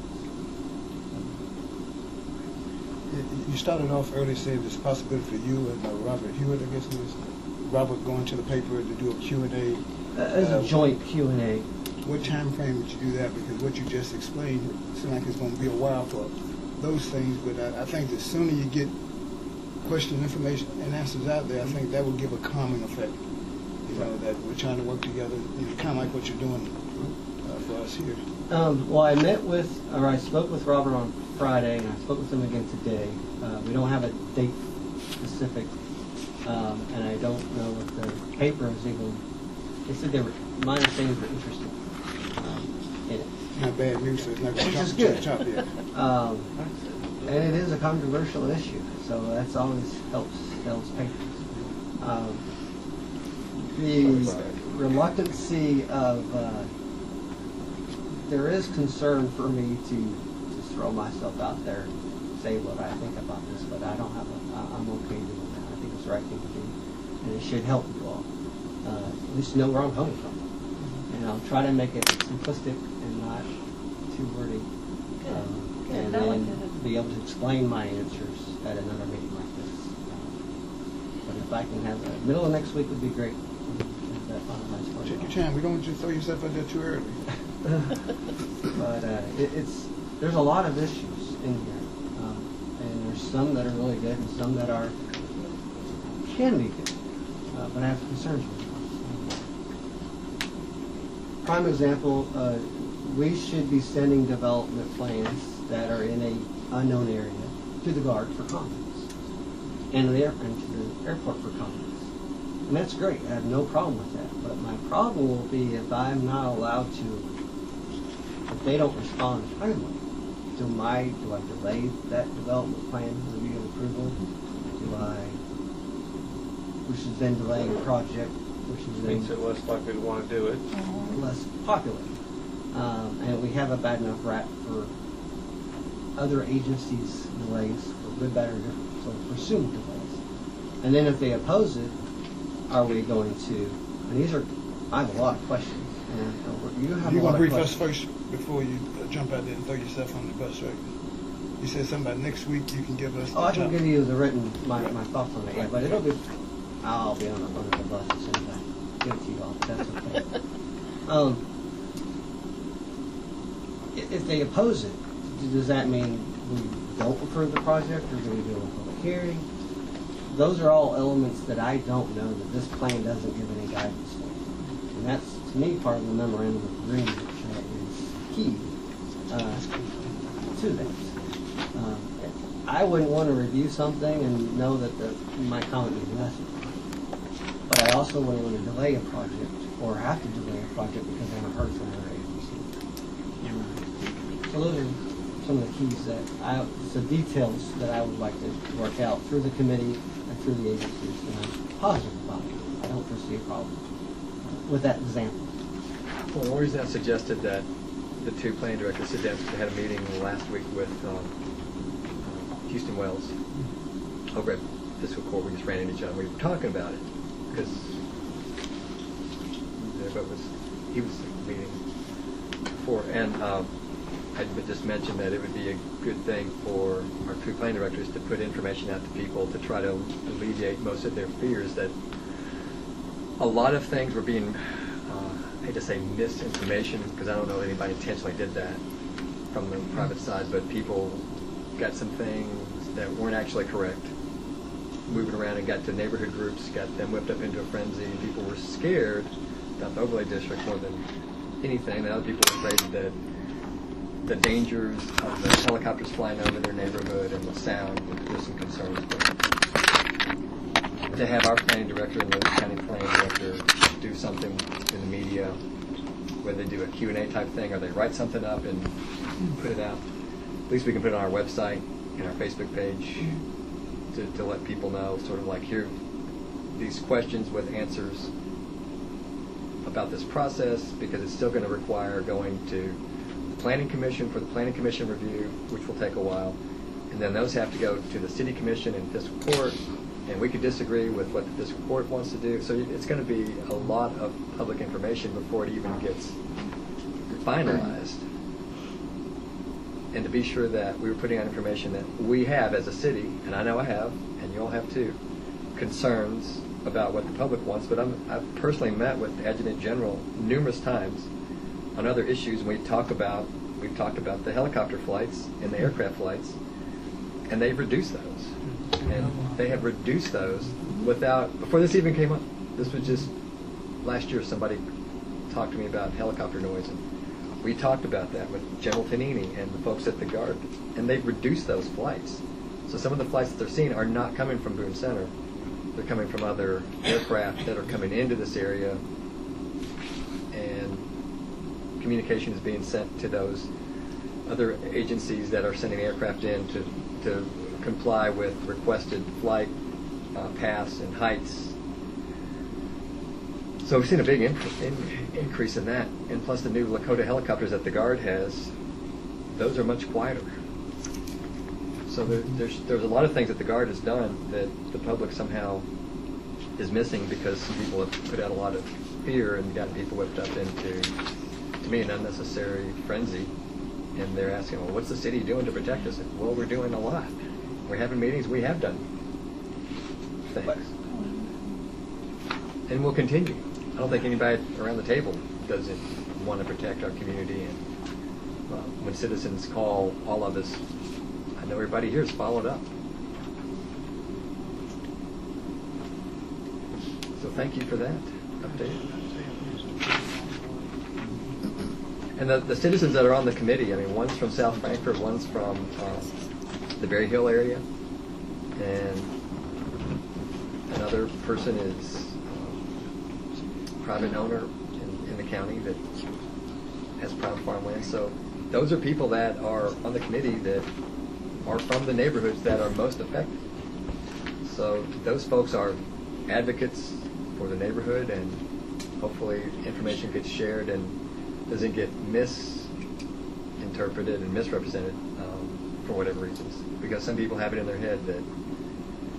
You started off earlier saying there's a possibility for you and Robert Hewitt, I guess it was, Robert going to the paper to do a Q&A. As a joint Q&A. What time frame would you do that? Because what you just explained seems like it's going to be a while for those things. But I think the sooner you get question, information, and answers out there, I think that will give a calming effect. You know, that we're trying to work together, kind of like what you're doing for us here. Well, I spoke with Robert on Friday, and I spoke with him again today. We don't have a date specific, and I don't know if the paper is even. They said they were. My understanding is they're interested in it. Not bad news, so it's not going to chop yet. And it is a controversial issue, so that's always helps papers. The reluctancy of there is concern for me to throw myself out there and say what I think about this, but I don't have I'm okay doing that. I think it's the right thing to do, and it should help you all at least know where I'm coming from. And I'll try to make it simplistic and not too wordy, and then be able to explain my answers at another meeting like this. if I can have it, middle of next week would be great. Have that finalized for you. Take your time. We don't want you to throw yourself out there too early. But there's a lot of issues in here, and there's some that are really good and some that can be good, but I have concerns with them. Prime example, we should be sending development plans that are in a unknown area to the Guard for comments, and to the airport for comments, and that's great. I have no problem with that. But my problem will be if I'm not allowed to. If they don't respond timely, do I delay that development plan review and approval? Which is then delaying the project, which is then Makes it less likely to want to do it. less popular. And we have a bad enough rap for other agencies' delays, for good, bad, or different, so presumed delays. And then if they oppose it, are we going to, and I have a lot of questions. And you have You a lot want to of brief us questions. first before you jump out there and throw yourself on the bus, right? You said something about next week you can give us. Oh, I can give you my thoughts on it, yeah, but I'll be on the bus as soon as I give it to you all. That's okay. If they oppose it, does that mean we don't approve the project, or do we do a public hearing? Those are all elements that I don't know that this plan doesn't give any guidance for. And that's, to me, part of the memorandum of agreement that is key to that. I wouldn't want to review something and know that my comment means nothing. But I also wouldn't want to delay a project or have to delay a project because I haven't heard from another agency. So those are some of the keys the details that I would like to work out through the committee and through the agencies. And I'm positive about it. I don't foresee a problem with that example. Well, the reason I suggested that the two planning directors sit down, we had a meeting last week with Houston Wells over at Fiscal Court. We just ran into each other. We were talking about it because he was at the meeting before, and I would just mention that it would be a good thing for our two planning directors to put information out to people to try to alleviate most of their fears that a lot of things were being, I hate to say misinformation, because I don't know if anybody intentionally did that from the private side, but people got some things that weren't actually correct, moving around and got to neighborhood groups, got them whipped up into a frenzy, and people were scared about the overlay district more than anything. And other people were afraid that the dangers of the helicopters flying over their neighborhood and the sound, there's some concerns. But to have our planning director and the county planning director do something in the media, whether they do a Q&A type thing or they write something up and put it out, at least we can put it on our website and our Facebook page to let people know, sort of like, here, these questions with answers about this process, because it's still going to require going to the Planning Commission for the Planning Commission review, which will take a while, and then those have to go to the City Commission and Fiscal Court, and we could disagree with what the Fiscal Court wants to do. So it's going to be a lot of public information before it even gets finalized. And to be sure that we were putting out information that we have as a city, and I know I have, and you all have too, concerns about what the public wants. But I've personally met with the Adjutant General numerous times on other issues, and we've talked about the helicopter flights and the aircraft flights, and they've reduced those. And they have reduced those before this even came up. This was just last year. Somebody talked to me about helicopter noise, and we talked about that with General Tanini and the folks at the Guard, and they've reduced those flights. So some of the flights that they're seeing are not coming from Boone Center. They're coming from other aircraft that are coming into this area, and communication is being sent to those other agencies that are sending aircraft in to comply with requested flight paths and heights. So we've seen a big increase in that, and plus the new Lakota helicopters that the Guard has, those are much quieter. So there's a lot of things that the Guard has done that the public somehow is missing, because some people have put out a lot of fear and gotten people whipped up into, to me, an unnecessary frenzy. And they're asking, well, what's the city doing to protect us? Well, we're doing a lot. We're having meetings. We have done things. and we'll continue. I don't think anybody around the table doesn't want to protect our community. And when citizens call all of us, I know everybody here has followed up. So thank you for that update. And the citizens that are on the committee, I mean, one's from South Frankfort, one's from the Berry Hill area, and another person is a private owner in the county that has private farmland. So those are people that are on the committee that are from the neighborhoods that are most affected. So those folks are advocates for the neighborhood, and hopefully information gets shared and doesn't get misinterpreted and misrepresented for whatever reasons. Because some people have it in their head that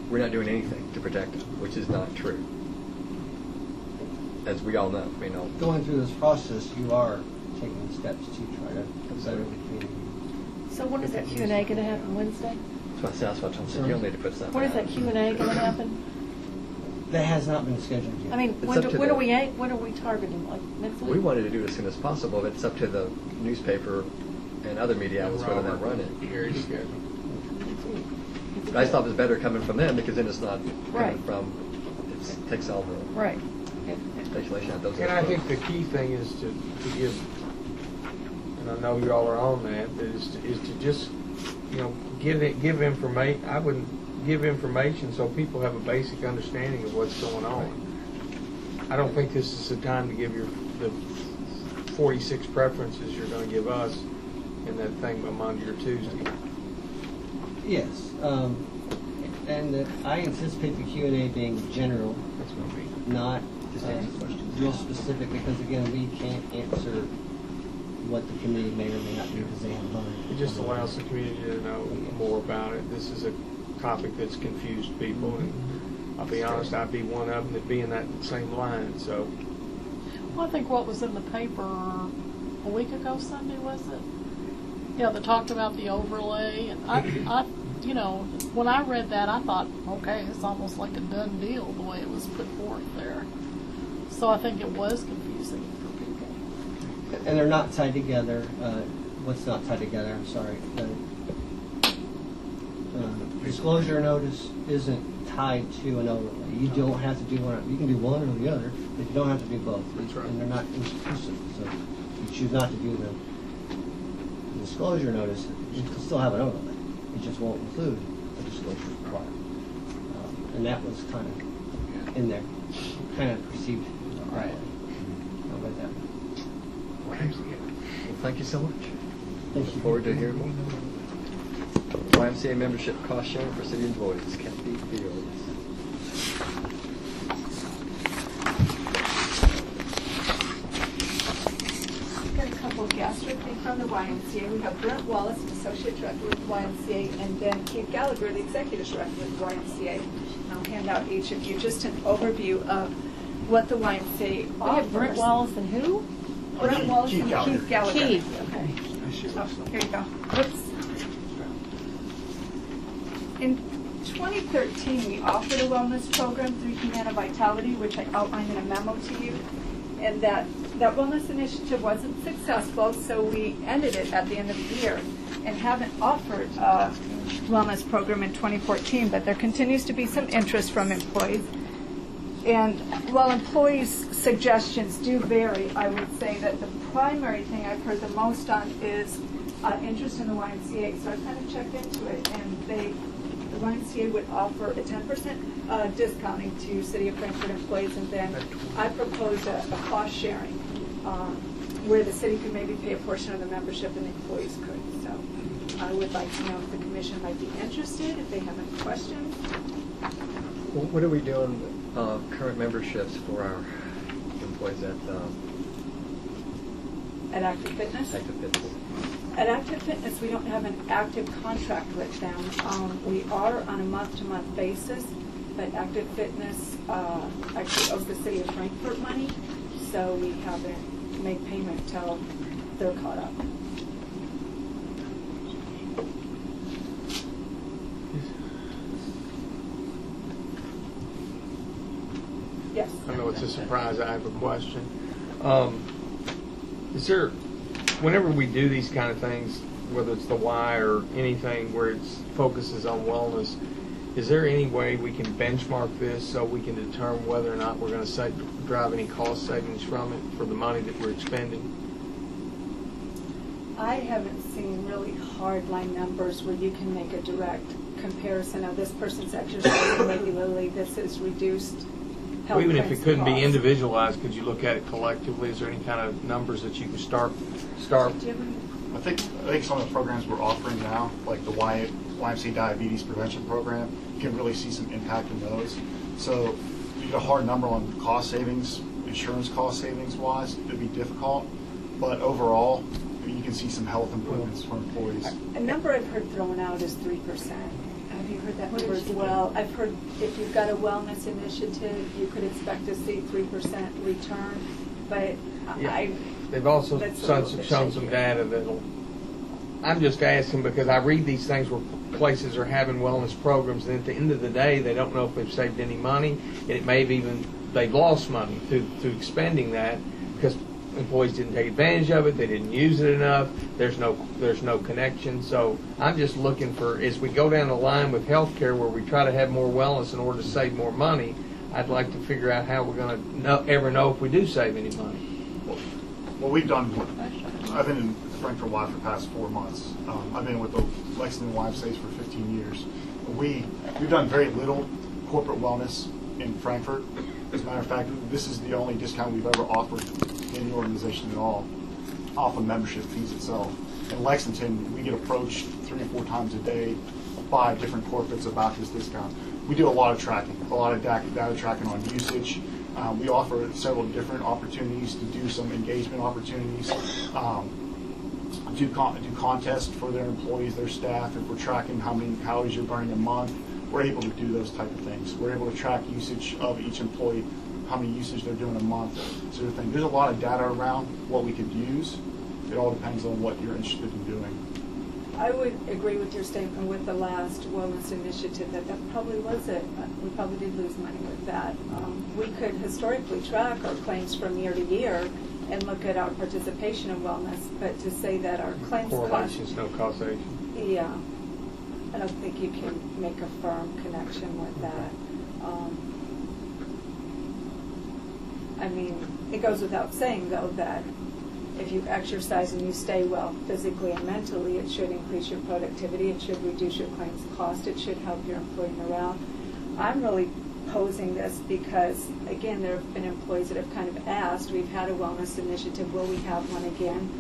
we're not doing anything to protect them, which is not true. As we all know. Going through this process, you are taking steps to try to better the community. So when is that Q&A going to happen, Wednesday? That's what Tom said. You'll need to put something When is out. that Q&A going to happen? That has not been scheduled yet. I mean, It's when up to are the- we targeting? Like next week? We wanted to do it as soon as possible, but it's up to the newspaper and other media outlets whether they run it. But I just thought it was better coming from them because then it's not Right. coming from, it takes all the Right. speculation out those. And I think the key thing is to give, and I know you all are on that, is to just, give information. I would give information so people have a basic understanding of what's going on. I don't think this is the time to give the 46 preferences you're going to give us in that thing by Monday or Tuesday. Yes, and I anticipate the Q&A being general, not real specific, because again, we can't answer what the committee may or may not do because they have money. It just allows the community to know more about it. This is a topic that's confused people, and I'll be honest, I'd be one of them that'd be in that same line. So, well, I think what was in the paper a week ago Sunday, was it? Yeah, that talked about the overlay, and I when I read that, I thought, okay, it's almost like a done deal the way it was put forth there. So I think it was confusing for people. And they're not tied together. What's not tied together? I'm sorry. Disclosure notice isn't tied to an overlay. You don't have to do one. You can do one or the other, but you don't have to do both. That's right. And they're not exclusive. So you choose not to do them. The disclosure notice, you can still have an overlay. It just won't include the disclosure required. And that was kind of in there, kind of perceived. Right. How about that? Okay. Well, thank you so much. Thank you. Look forward to hearing more. YMCA membership cost sharing for city employees. Kathy Fields. We've got a couple of guests with me from the YMCA. We have Brent Wallace, Associate Director with YMCA, and then Keith Gallagher, the Executive Director with YMCA. I'll hand out each of you just an overview of what the YMCA offers. We have Brent Wallace and who? Brent Wallace and Keith Gallagher. Keith. Okay. Oh, here you go. Oops. In 2013, we offered a wellness program through Humana Vitality, which I outlined in a memo to you, and that wellness initiative wasn't successful, so we ended it at the end of the year and haven't offered a wellness program in 2014, but there continues to be some interest from employees. And while employees' suggestions do vary, I would say that the primary thing I've heard the most on is interest in the YMCA. So I kind of checked into it, and the YMCA would offer a 10% discounting to City of Frankfort employees, and then I proposed a cost sharing where the city could maybe pay a portion of the membership and the employees could. So I would like to know if the commission might be interested, if they have any questions. Well, what are we doing with current memberships for our employees At Active Fitness? Active Fitness? At Active Fitness, we don't have an active contract with them. We are on a month-to-month basis, but Active Fitness actually owes the City of Frankfort money, so we haven't made payment till they're caught up. I know it's a surprise, I have a question. Is there, whenever we do these kind of things, whether it's the Y or anything where it focuses on wellness, is there any way we can benchmark this so we can determine whether or not we're going to drive any cost savings from it for the money that we're expending? I haven't seen really hard-line numbers where you can make a direct comparison of this person's exercising regularly, this is reduced health Well, even if it couldn't be costs. individualized, could you look at it collectively? Is there any kind of numbers that you can start? I think some of the programs we're offering now, like the YMCA Diabetes Prevention Program, you can really see some impact in those. So you get a hard number on cost savings, insurance cost savings wise, it'd be difficult. But overall, you can see some health improvements for employees. A number I've heard thrown out is 3%. Have you heard that number as well? I've heard if you've got a wellness initiative, you could expect to see 3% return. But They've also that's a little bit shown some data that'll. I'm just asking because I read these things where places are having wellness programs, and at the end of the day, they don't know if they've saved any money, and it may have even they've lost money through expending that because employees didn't take advantage of it, they didn't use it enough. There's no connection. So I'm just looking for, as we go down the line with healthcare, where we try to have more wellness in order to save more money, I'd like to figure out how we're going to ever know if we do save any money. Well, we've done. I've been in Frankfort Y for the past 4 months. I've been with the Lexington YMCAs for 15 years. We've done very little corporate wellness in Frankfort. As a matter of fact, this is the only discount we've ever offered in the organization at all, off of membership fees itself. In Lexington, we get approached 3 or 4 times a day by different corporates about this discount. We do a lot of tracking, a lot of data tracking on usage. We offer several different opportunities to do some engagement opportunities, do contests for their employees, their staff. If we're tracking how many calories you're burning a month, we're able to do those type of things. We're able to track usage of each employee, how many usage they're doing a month, sort of thing. There's a lot of data around what we could use. It all depends on what you're interested in doing. I would agree with your statement with the last wellness initiative that probably was it. We probably did lose money with that. We could historically track our claims from year to year and look at our participation in wellness, but to say that our claims Correlation's no causation. Yeah, I don't think you can make a firm connection with that. I mean, it goes without saying though that if you exercise and you stay well physically and mentally, it should increase your productivity, it should reduce your claims cost, it should help your employee morale. I'm really posing this because, again, there have been employees that have kind of asked, we've had a wellness initiative, will we have one again?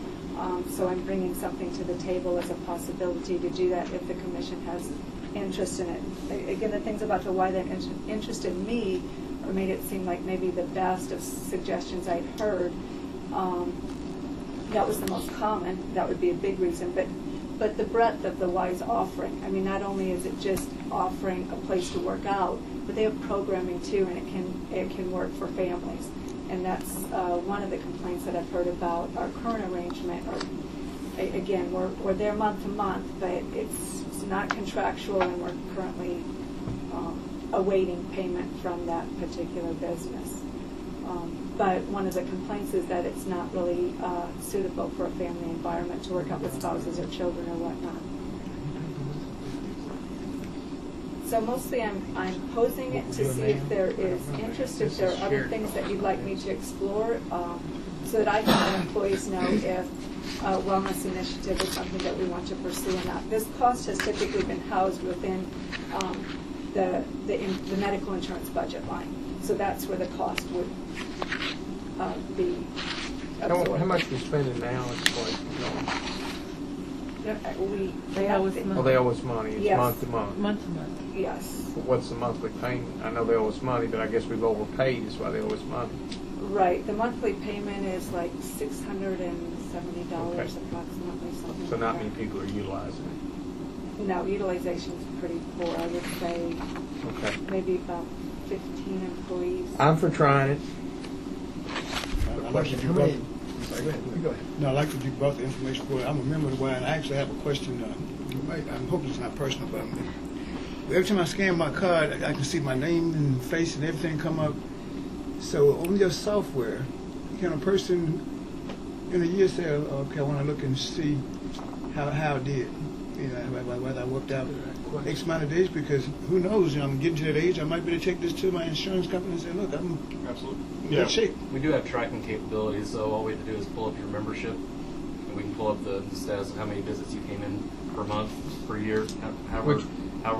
So I'm bringing something to the table as a possibility to do that if the commission has interest in it. Again, the things about the why that interested me or made it seem like maybe the best of suggestions I'd heard. That was the most common. That would be a big reason. But the breadth of the Wise offering. I mean, not only is it just offering a place to work out, but they have programming too, and it can work for families. And that's one of the complaints that I've heard about our current arrangement. Or again, we're there month to month, but it's not contractual, and we're currently awaiting payment from that particular business. But one of the complaints is that it's not really suitable for a family environment to work out with spouses or children or whatnot. So mostly I'm posing it to see if there is interest, if there are other things that you'd like me to explore, so that I can let employees know if a wellness initiative is something that we want to pursue or not. This cost has typically been housed within the medical insurance budget line. So that's where the cost would be absorbed. How much we spending now? It's like, They owe us money. Oh, they owe us money. It's Yes. month to month. Month to month. Yes. But what's the monthly payment? I know they owe us money, but I guess we've overpaid. Is why they owe us money. Right. The monthly payment is like $670 Okay. approximately. Something So like not that. many people are utilizing it. No, utilization's pretty poor. I would say Okay. maybe about 15 employees. I'm for trying it. I'd like to do both. No, I'd like to do both the information for it. I'm a member of the Y, and I actually have a question. I'm hoping it's not personal, but every time I scan my card, I can see my name and face and everything come up. So on your software, can a person in a year say, okay, I want to look and see how I did, you know, whether I worked out X amount of days, because who knows, you know, I'm getting to that age, I might be able to take this to my insurance company and say, look, I'm Absolutely. in good shape. We do have tracking capabilities, so all we have to do is pull up your membership, and we can pull up the status of how many visits you came in per month, per year, however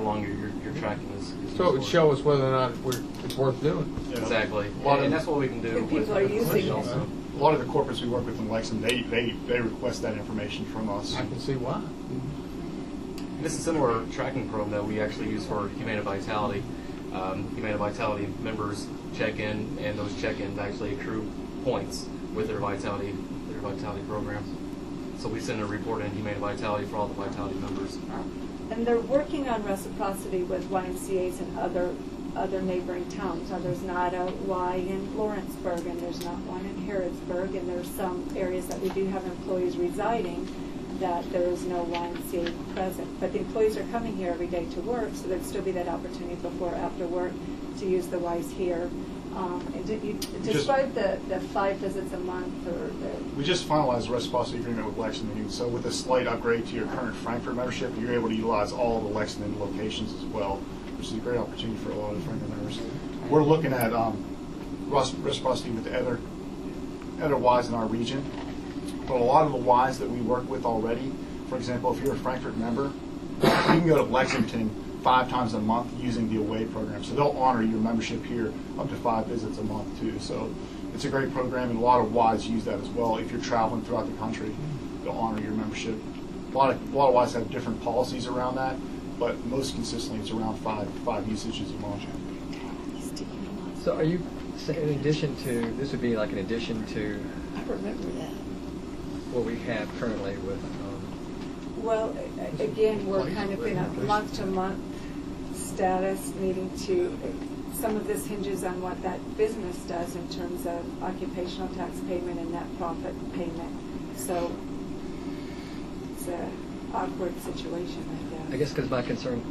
long you're tracking this. So it would show us whether or not it's worth doing. Yeah. Exactly. And that's what we can do. And people are using it. also. A lot of the corporates we work with in Lexington, they request that information from us. I can see why. This is a similar tracking program that we actually use for Humana Vitality. Humana Vitality members check in, and those check-ins actually accrue points with their Vitality program. So we send a report in Humana Vitality for all the Vitality members. And they're working on reciprocity with YMCA's and other neighboring towns. Now, there's not a Y in Lawrenceburg, and there's not one in Harrodsburg, and there's some areas that we do have employees residing that there is no YMCA present. But the employees are coming here every day to work, so there'd still be that opportunity before or after work to use the Ys here. And you describe the 5 visits a month, or We just finalized the reciprocity agreement with Lexington, so with a slight upgrade to your current Frankfort membership, you're able to utilize all the Lexington locations as well, which is a great opportunity for a lot of Frankfort members. We're looking at reciprocity with the other Ys in our region, but a lot of the Ys that we work with already, for example, if you're a Frankfort member, you can go to Lexington 5 times a month using the Away program. So they'll honor your membership here up to 5 visits a month too. So it's a great program, and a lot of Ys use that as well. If you're traveling throughout the country, they'll honor your membership. A lot of Ys have different policies around that, but most consistently it's around 5 usages a month. So are you, in addition to, this would be like in addition to I remember that. what we have currently with well, again, we're kind of in a month-to-month status, needing to, some of this hinges on what that business does in terms of occupational tax payment and net profit payment. So it's an awkward situation, I guess because my concern,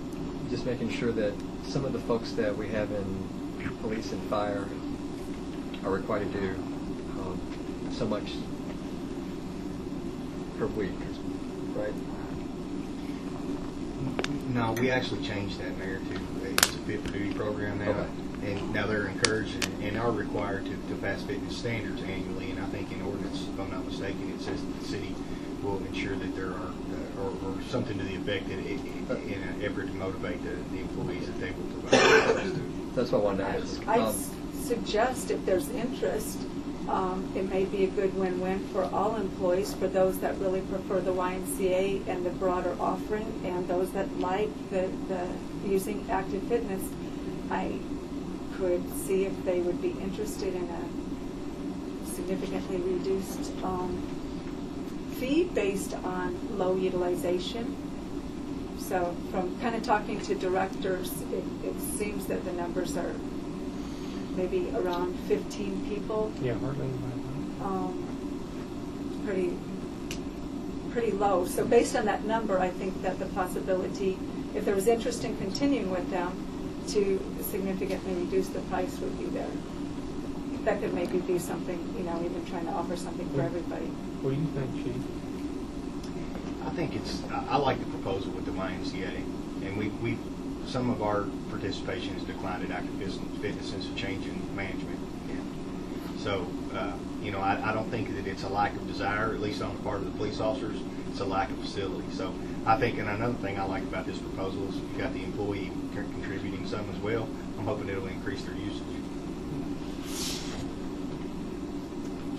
just making sure that some of the folks that we have in police and fire are required to do so much per week, right? No, we actually changed that, Mayor, to it's a fit for duty program now. Okay. And now they're encouraged and are required to pass fitness standards annually. And I think in ordinance, if I'm not mistaken, it says that the city will ensure that there are, or something to the effect that in an effort to motivate the employees that they will provide. That's what I wanted to ask. I suggest if there's interest, it may be a good win-win for all employees, for those that really prefer the YMCA and the broader offering, and those that like the using active fitness. I could see if they would be interested in a significantly reduced fee based on low utilization. So from kind of talking to directors, it seems that the numbers are maybe around 15 people. Yeah, hardly. Pretty low. So based on that number, I think that the possibility, if there was interest in continuing with them, to significantly reduce the price would be there. That could maybe be something, even trying to offer something for everybody. What do you think, Chief? I think I like the proposal with the YMCA, and we some of our participation has declined at active fitness since a change in management. So, I don't think that it's a lack of desire, at least on the part of the police officers. It's a lack of facility. So I think, and another thing I like about this proposal is you've got the employee contributing some as well. I'm hoping it'll increase their usage.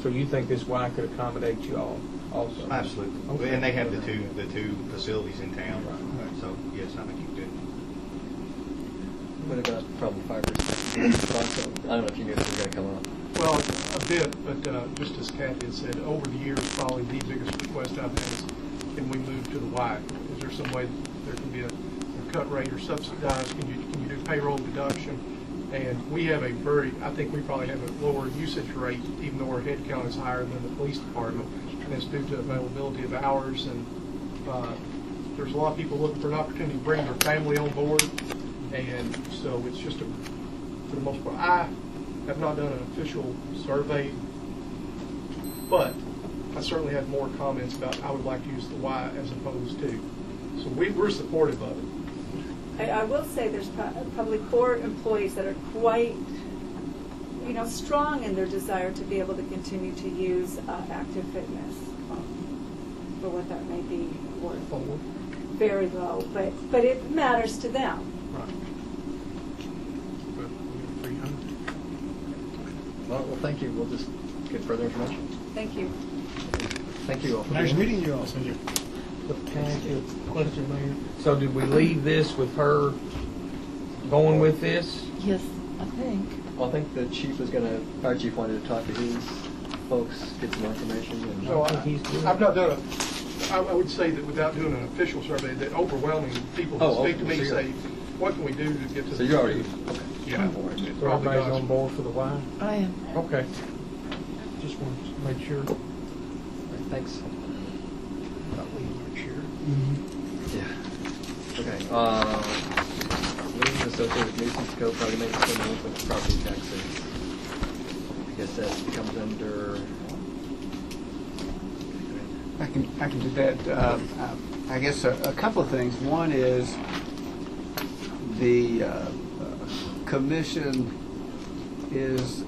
So you think this Y could accommodate you all also? Absolutely. Okay. And they have the two facilities in town. So yes, I think you could. What about from the fire perspective? I don't know if you knew this was going to come up. Well, a bit, but just as Kathy had said, over the years, probably the biggest request I've had is, can we move to the Y? Is there some way there can be a cut rate or subsidized? Can you do payroll deduction? And we have I think we probably have a lower usage rate, even though our head count is higher than the police department. And it's due to availability of hours, and there's a lot of people looking for an opportunity to bring their family on board. And so it's just for the most part, have not done an official survey, but I certainly have more comments about I would like to use the Y as opposed to. So we're supportive of it. I will say there's probably 4 employees that are quite, strong in their desire to be able to continue to use active fitness for what that may be worth. Very low, but it matters to them. Right. Well, thank you. We'll just get further information. Thank you. Thank you all. Nice meeting you all. Can I ask you a question, Mayor? So did we leave this with her going with this? Yes, I think. Well, I think the fire chief wanted to talk to his folks, get some more information. And So I've not done I would say that without doing an official survey, that overwhelming people who speak to me say, what can we do to get to So you're already, okay. Yeah. So everybody's on board for the Y? I am. Okay. Just wanted to make sure. Thanks. Not leaving my chair. Yeah. Okay. Liens associated with nuisance code, property maintenance, and delinquent property taxes. I guess that comes under. I can do that. I guess a couple of things. One is the commission is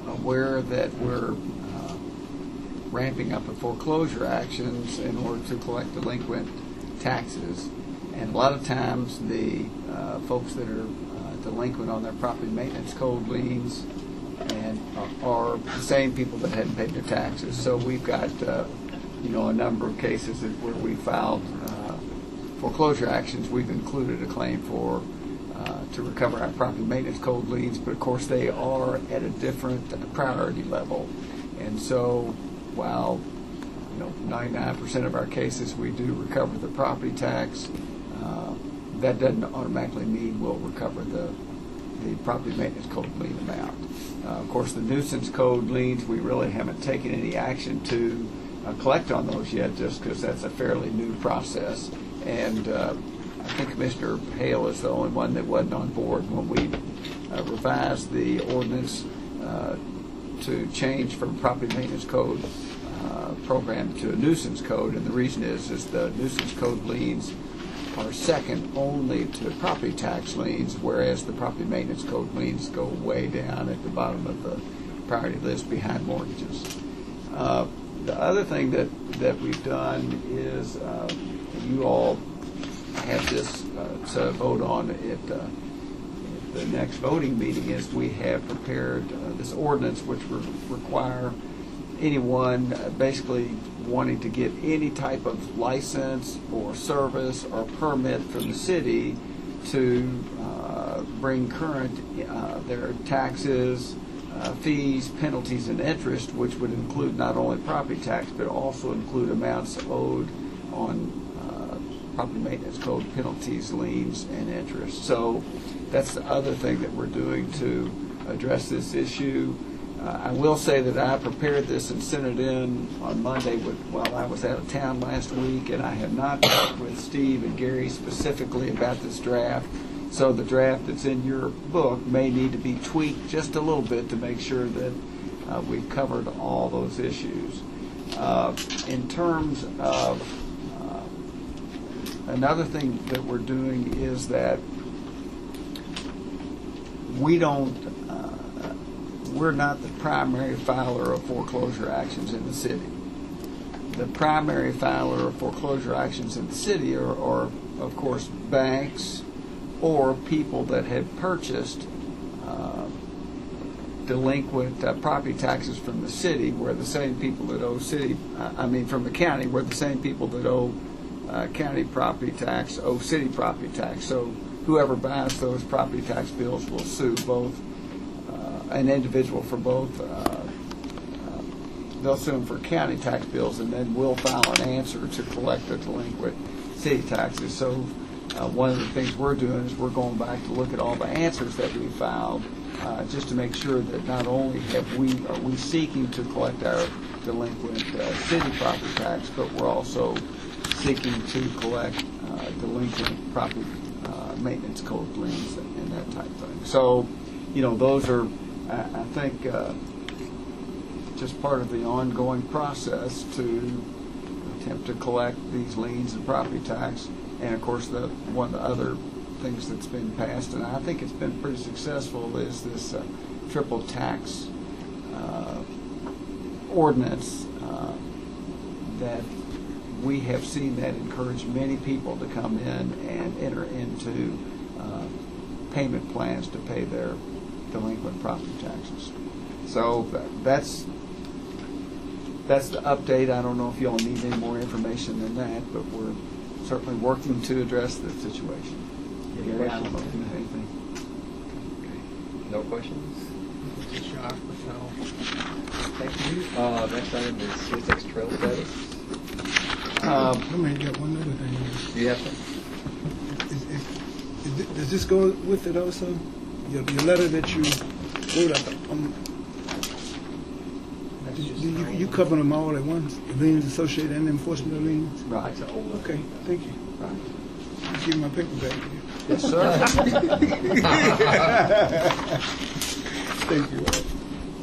aware that we're ramping up the foreclosure actions in order to collect delinquent taxes. And a lot of times the folks that are delinquent on their property maintenance code liens and are the same people that hadn't paid their taxes. So we've got a number of cases where we filed foreclosure actions. We've included a claim for to recover our property maintenance code liens, but of course they are at a different priority level. And so while 99% of our cases we do recover the property tax, that doesn't automatically mean we'll recover the property maintenance code lien amount. Of course, the nuisance code liens, we really haven't taken any action to collect on those yet, just because that's a fairly new process. And I think Commissioner Hale is the only one that wasn't on board when we revised the ordinance to change from property maintenance code program to a nuisance code. And the reason is the nuisance code liens are second only to property tax liens, whereas the property maintenance code liens go way down at the bottom of the priority list behind mortgages. The other thing that we've done is you all have this to vote on at the next voting meeting, is we have prepared this ordinance which will require anyone basically wanting to get any type of license or service or permit from the city to bring current their taxes, fees, penalties, and interest, which would include not only property tax but also include amounts owed on property maintenance code penalties, liens, and interest. So that's the other thing that we're doing to address this issue. I will say that I prepared this and sent it in on Monday while I was out of town last week, and I have not talked with Steve and Gary specifically about this draft. So the draft that's in your book may need to be tweaked just a little bit to make sure that we've covered all those issues. In terms of another thing that we're doing is that we're not the primary filer of foreclosure actions in the city. The primary filer of foreclosure actions in the city are of course, banks or people that have purchased delinquent property taxes from the city, where the same people that owe from the county, where the same people that owe county property tax owe city property tax. So whoever buys those property tax bills will sue both an individual for both. They'll sue them for county tax bills, and then we'll file an answer to collect the delinquent city taxes. So one of the things we're doing is we're going back to look at all the answers that we filed, just to make sure that not only are we seeking to collect our delinquent city property tax, but we're also seeking to collect delinquent property maintenance code liens and that type of thing. So, those are I think just part of the ongoing process to attempt to collect these liens and property tax, and of course one of the other things that's been passed, and I think it's been pretty successful, is this triple tax ordinance that we have seen that encourage many people to come in and enter into payment plans to pay their delinquent property taxes. So that's the update. I don't know if y'all need any more information than that, but we're certainly working to address the situation. Any I don't know if questions? you have anything. Okay. No questions? It's a shock, but no. Thank you. Next item is CSX trail status. I may get one other thing. Do you have something? Does this go with it also? Your letter that you wrote up, you cover them all at once? The liens associated and enforcement of liens? Right. Okay, thank you. Right. I'll give my paper back to you. Yes, sir. Thank you.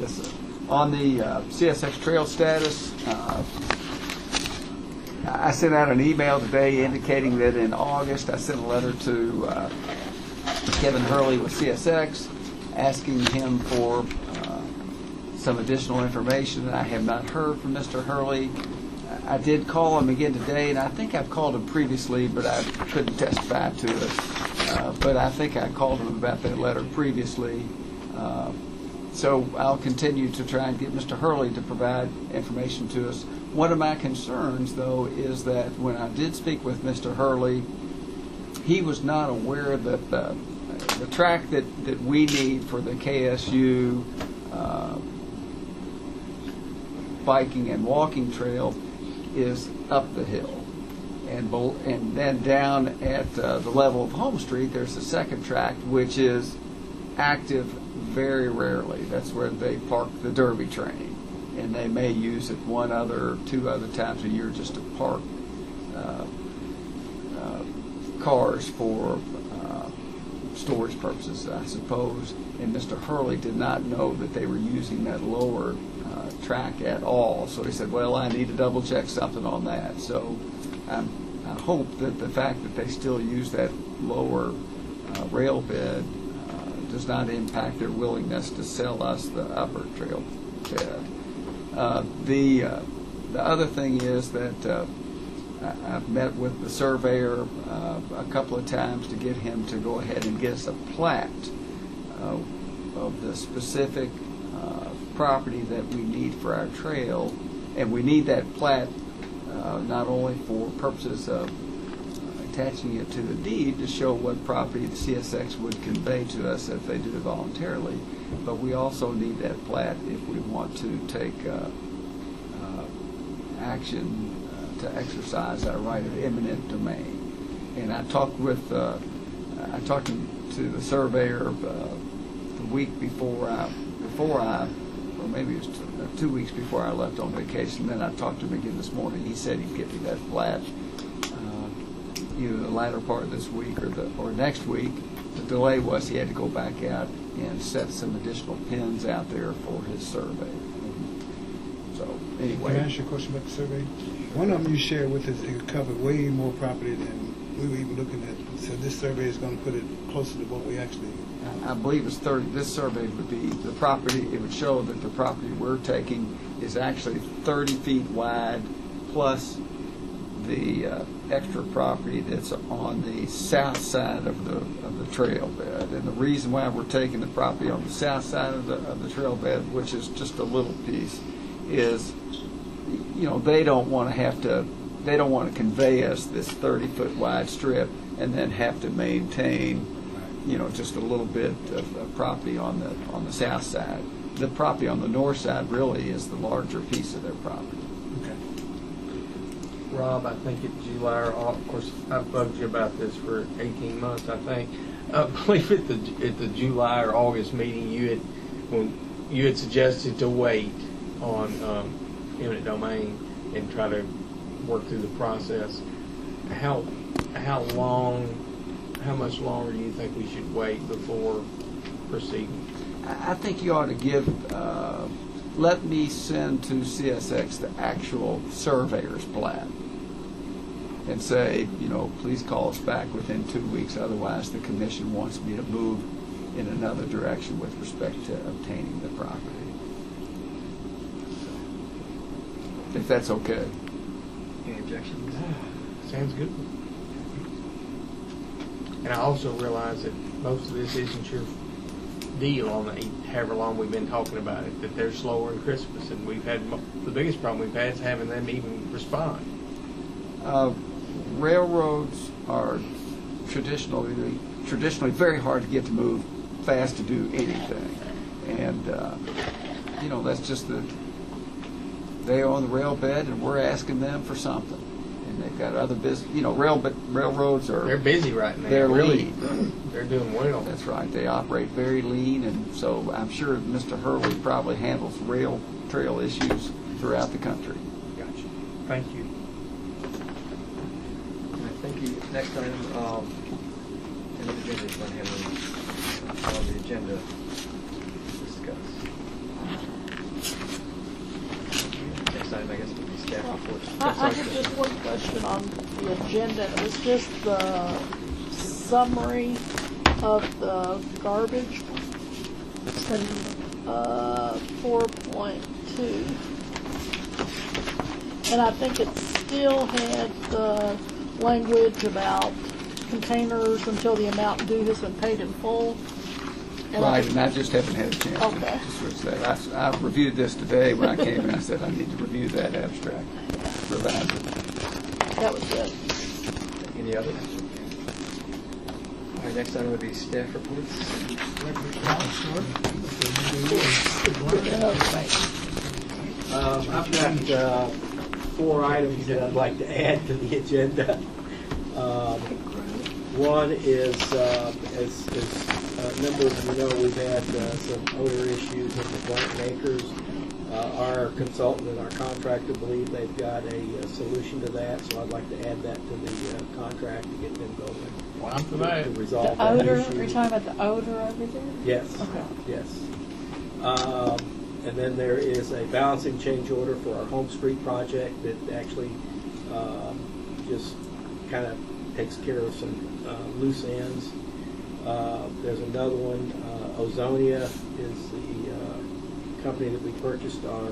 Yes, sir. On the CSX trail status, I sent out an email today indicating that in August I sent a letter to Kevin Hurley with CSX asking him for some additional information. I have not heard from Mr. Hurley. I did call him again today, and I think I've called him previously, but I couldn't testify to it. But I think I called him about that letter previously. So I'll continue to try and get Mr. Hurley to provide information to us. One of my concerns, though, is that when I did speak with Mr. Hurley, he was not aware that the track that we need for the KSU biking and walking trail is up the hill. And then down at the level of Home Street, there's a second track, which is active very rarely. That's where they park the Derby train. And they may use it two other times a year just to park cars for storage purposes, I suppose. And Mr. Hurley did not know that they were using that lower track at all. So he said, well, I need to double check something on that. So I hope that the fact that they still use that lower rail bed does not impact their willingness to sell us the upper trail bed. The other thing is that I've met with the surveyor a couple of times to get him to go ahead and get us a plat of the specific property that we need for our trail, and we need that plat not only for purposes of attaching it to the deed to show what property the CSX would convey to us if they did it voluntarily, but we also need that plat if we want to take action to exercise our right of eminent domain. And I talked to the surveyor the week before I, or maybe it was 2 weeks before I left on vacation. Then I talked to him again this morning. He said he'd get me that plat either the latter part of this week or next week. The delay was he had to go back out and set some additional pins out there for his survey. So anyway. Can I ask you a question about the survey? One of them you shared with us, it covered way more property than we were even looking at. So this survey is going to put it closer to what we actually. I believe it's 30. This survey would be the property. It would show that the property we're taking is actually 30 feet wide, plus the extra property that's on the south side of the trail bed. And the reason why we're taking the property on the south side of the trail bed, which is just a little piece, is they don't want to convey us this 30-foot wide strip and then have to maintain just a little bit of property on the south side. The property on the north side really is the larger piece of their property. Okay. Rob, I think at July, or of course, I've bugged you about this for 18 months, I think. I believe at the July or August meeting, you had suggested to wait on eminent domain and try to work through the process. How much longer do you think we should wait before proceeding? I think you ought to give, let me send to CSX the actual surveyor's plat and say, please call us back within 2 weeks, otherwise the commission wants me to move in another direction with respect to obtaining the property. If that's okay. Any objections? Sounds good. And I also realize that most of this isn't your deal on however long we've been talking about it, that they're slower in Christmas, and we've had, the biggest problem we've had is having them even respond. Railroads are traditionally very hard to get to move fast to do anything. And, that's just they own the rail bed and we're asking them for something. And they've got other business, railroads are... They're busy right now. They're really. lean. They're doing well. That's right. They operate very lean, and so I'm sure Mr. Hurley probably handles rail trail issues throughout the country. Gotcha. Thank you. All right, thank you. Next item, end of agenda is going ahead on the agenda to discuss. Next item, I guess, would be staff reports. I have just one question on the agenda. It was just the summary of the garbage. 4.2. And I think it still had the language about containers until the amount due has been paid in full. And Right, and I just haven't had a chance Okay. to switch that. I reviewed this today when I came in. I said I need to review that abstract. Revise it. that was it. Any others? All right, next item would be staff reports. I've got 4 items that I'd like to add to the agenda. One is, as members of you know, we've had some odor issues in the Blank Acres. Our consultant and our contractor believe they've got a solution to that, so I'd like to add that to the contract to get them going. Well, I'm for that. To resolve The that odor, issue. are you talking about the odor over there? Yes. Okay. Yes. And then there is a balancing change order for our Home Street project that actually just kind of takes care of some loose ends. There's another one. Ozonia is the company that we purchased our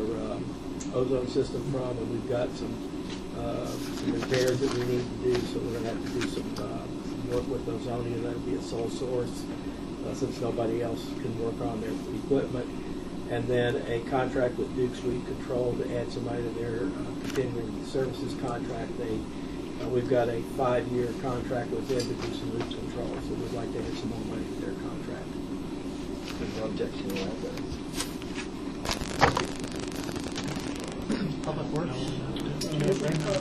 ozone system from, and we've got some repairs that we need to do, so we're going to have to do some work with Ozonia. That'll be a sole source since nobody else can work on their equipment. And then a contract with Duke Street Control to add somebody to their continuing services contract. We've got a 5-year contract with them to do some loop control, so we'd like to add some more money to their contract. There's no objection to that. Public Works.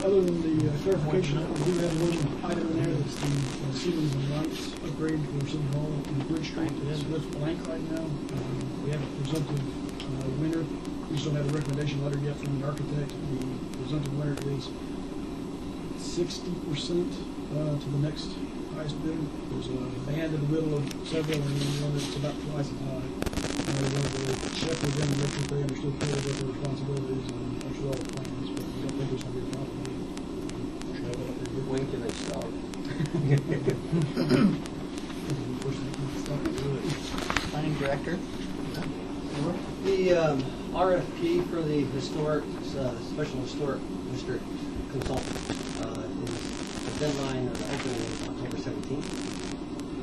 Other than the clarification, we do have one item in there that's the ceilings and lights upgrade for City Hall and Bridge Street. That's blank right now. We have a presumptive winner. We still have a recommendation letter yet from the architect. The presumptive winner is 60% to the next highest bidder. There's a band in the middle of several, and then one that's about twice as high. And we wanted to check with them and make sure they understood fully what their responsibilities and actually all the plans, but we don't think there's going to be a problem. When can they start? Planning Director. The RFP for the historic, special historic district consultant is the deadline of the opening is October 17th,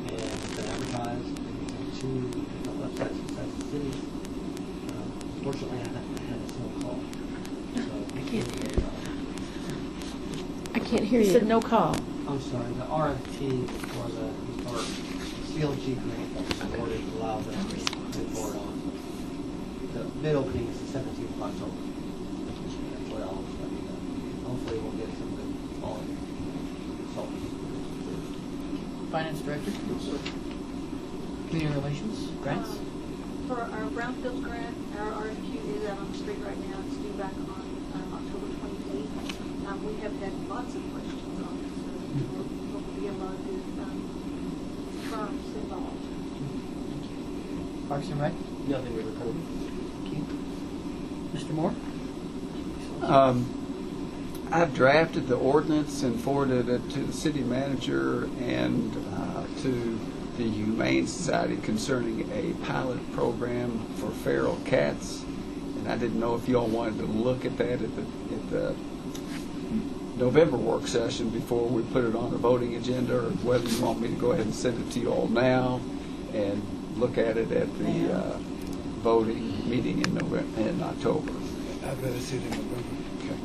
and it's been advertised in 2 different websites besides the cities. Unfortunately, I had a single call. So I can't hear you. You said no call. I'm sorry, the RFP for the historic CLG grant that was awarded allowed them to move forward on. The bid opening is the 17th of October. That's what I'll let you know. Hopefully we'll get some good quality consultants. Finance Director. Community Relations. Grants. For our Brownfield grant, our RFQ is out on the street right now. It's due back on October 28th. We have had lots of questions on it, so we'll be a lot of good firms involved. Parks and Rec. Nothing to report. Mr. Moore? I've drafted the ordinance and forwarded it to the city manager and to the Humane Society concerning a pilot program for feral cats. And I didn't know if you all wanted to look at that at the November work session before we put it on the voting agenda, or whether you want me to go ahead and send it to you all now and look at it at the voting meeting in October. I'd rather see it in November. Okay.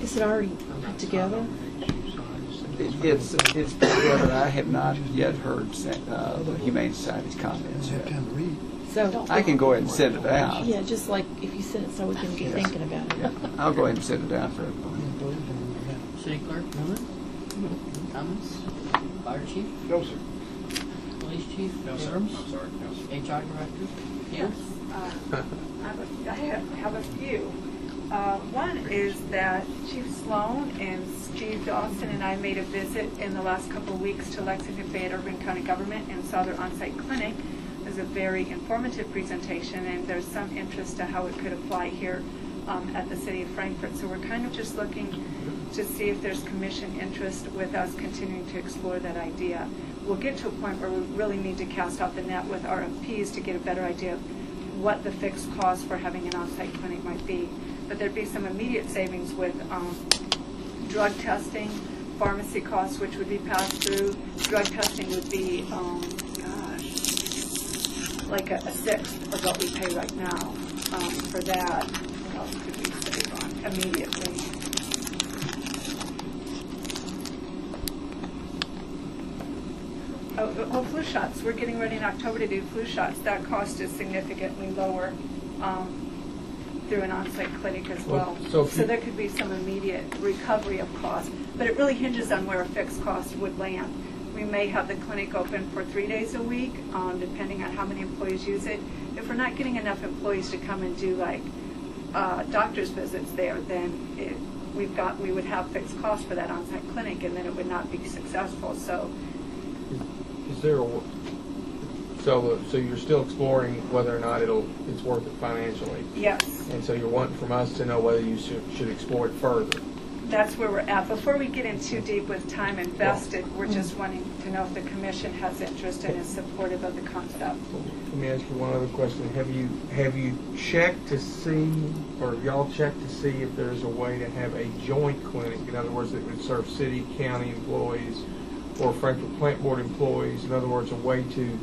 Is it already put together? It's put together. I have not yet heard the Humane Society's comments yet. So I can go ahead and send it out. Yeah, just like if you send it so we can be thinking about it. Yeah, I'll go ahead and send it out for everybody. City clerk, comments? Fire chief? No, sir. Police chief? No, sir. Abrams? I'm sorry, no, sir. HR director? Yes, I have a few. One is that Chief Sloan and Steve Dawson and I made a visit in the last couple of weeks to Lexington Fayette Urban County Government and saw their on-site clinic. It was a very informative presentation, and there's some interest to how it could apply here at the city of Frankfort. So we're kind of just looking to see if there's commission interest with us continuing to explore that idea. We'll get to a point where we really need to cast out the net with RFPs to get a better idea of what the fixed cost for having an on-site clinic might be. But there'd be some immediate savings with drug testing, pharmacy costs, which would be passed through. Drug testing would be, like a sixth of what we pay right now for that. What else could we save on immediately? Oh, flu shots. We're getting ready in October to do flu shots. That cost is significantly lower through an on-site clinic as well. So there could be some immediate recovery of cost. But it really hinges on where a fixed cost would land. We may have the clinic open for 3 days a week, depending on how many employees use it. If we're not getting enough employees to come and do like doctor's visits there, then we would have fixed costs for that on-site clinic, and then it would not be successful. So, is there a so you're still exploring whether or not it's worth it financially? Yes. And so you're wanting from us to know whether you should explore it further. That's where we're at. Before we get in too deep with time invested, we're just wanting to know if the commission has interest and is supportive of the concept. Let me ask you one other question. Have you checked to see, or y'all checked to see if there's a way to have a joint clinic? In other words, that would serve city, county employees, or Frankfort Plant Board employees. In other words, a way to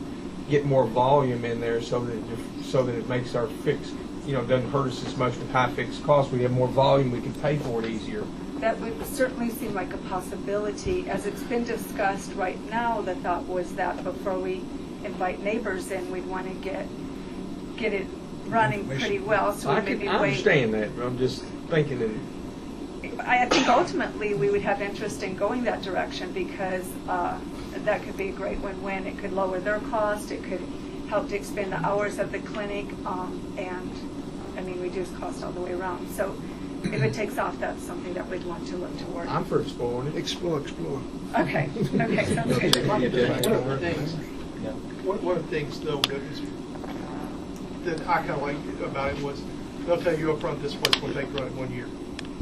get more volume in there so that it makes our fixed, doesn't hurt us as much with high fixed costs. We have more volume, we can pay for it easier. That would certainly seem like a possibility. As it's been discussed right now, the thought was that before we invite neighbors in, we'd want to get it running pretty well. So I maybe understand that, but I'm just thinking that. I think ultimately we would have interest in going that direction because that could be a great win-win. It could lower their cost. It could help to expand the hours of the clinic, and reduce cost all the way around. So if it takes off, that's something that we'd want to look toward. I'm for exploring it. Explore. Okay, sounds good. One of the things, though, that I kind of liked about it was they'll tell you up front this is what it's going to take to run it 1 year.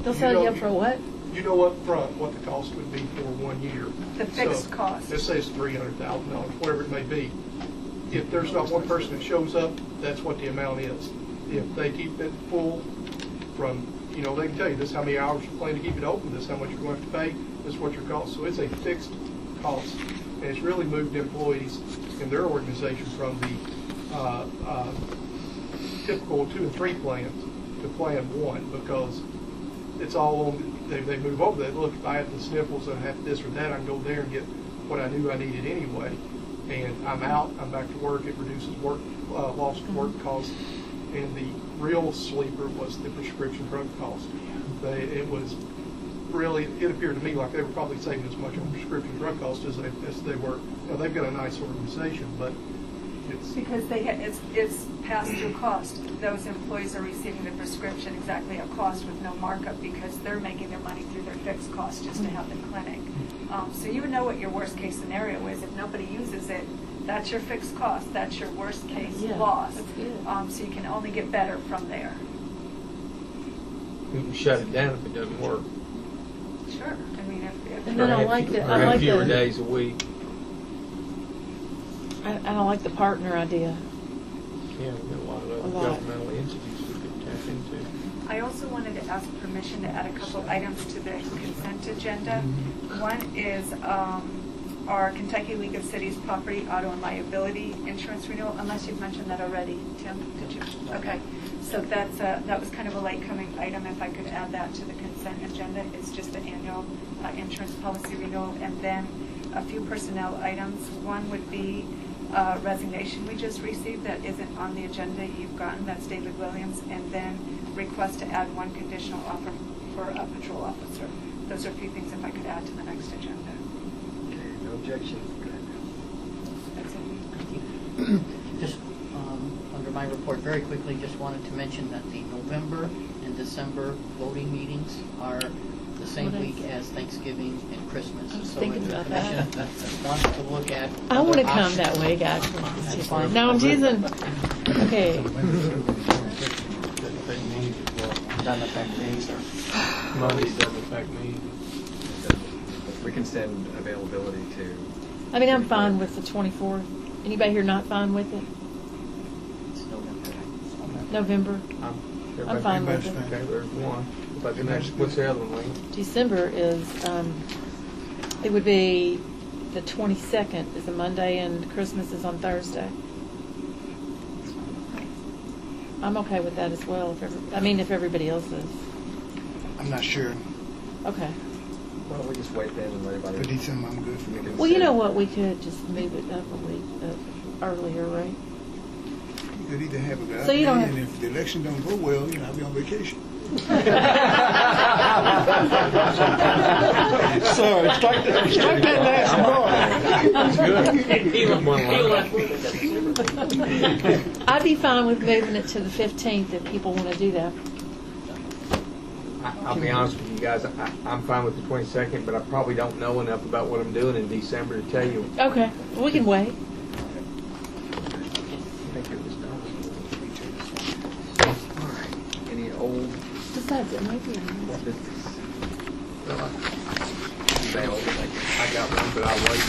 They'll tell you up for what? You know up front what the cost would be for 1 year. The fixed cost. Let's say it's $300,000, whatever it may be. If there's not one person that shows up, that's what the amount is. If they keep it full from, they can tell you this is how many hours you plan to keep it open, this is how much you're going to have to pay, this is what your cost. So it's a fixed cost. And it's really moved employees in their organization from the typical 2 and 3 plans to plan 1, because it's all on, they move over there. Look, if I have the sniffles and I have this or that, I can go there and get what I knew I needed anyway. And I'm out, I'm back to work. It reduces lost work costs. And the real sleeper was the prescription drug cost. It was really, it appeared to me like they were probably saving as much on prescription drug costs as they were. They've got a nice organization, but it's because it's pass-through cost. Those employees are receiving the prescription exactly at cost with no markup because they're making their money through their fixed cost just to have the clinic. So you would know what your worst-case scenario is. If nobody uses it, That's your fixed cost. That's your worst case Yeah, loss. that's good. So you can only get better from there. You can shut it down if it doesn't work. Sure. I mean, if And then I like the, Or I have like fewer the, days a week. I don't like the partner idea. Yeah, we've got a lot of A other lot. governmental entities we could tap into. I also wanted to ask permission to add a couple items to the consent agenda. One is our Kentucky League of Cities property, auto, and liability insurance renewal, unless you've mentioned that already. Tim, did you? Okay. So that's that was kind of a late coming item. If I could add that to the consent agenda, it's just the annual insurance policy renewal, and then a few personnel items. One would be resignation we just received that isn't on the agenda. You've gotten, that's David Williams, and then request to add one conditional offer for a patrol officer. Those are a few things if I could add to the next agenda. Okay, no objection. That's it. Just under my report, very quickly, just wanted to mention that the November and December voting meetings are the same What week is- as Thanksgiving and Christmas. I was So thinking if the about that. commission wants to look at I want to other come that options, week, actually. that's fine. No, I'm teasing. Okay. Doesn't affect me, sir. Monday doesn't affect me. We can send availability to. I mean, I'm fine with the 24th. Anybody here not fine with it? It's November. November? I'm fine with it. Okay, there's one. But the next, what's the other one, Lee? December is, it would be the 22nd is a Monday and Christmas is on Thursday. I'm okay with that as well, if everybody else is. I'm not sure. Okay. Why don't we just wait then and let For everybody. December, I'm good for me. Well, you know what, we could just move it up a week earlier, right? You could either have it So you don't have- and if the election don't go well, I'll be on vacation. Sorry, strike that last bar. I'd be fine with moving it to the 15th if people want to do that. I'll be honest with you guys, I'm fine with the 22nd, but I probably don't know enough about what I'm doing in December to tell you. Okay, we can wait. Thank you, Ms. Dawes. All right. Any old Besides, it might be. business? I got one, but I'll wait.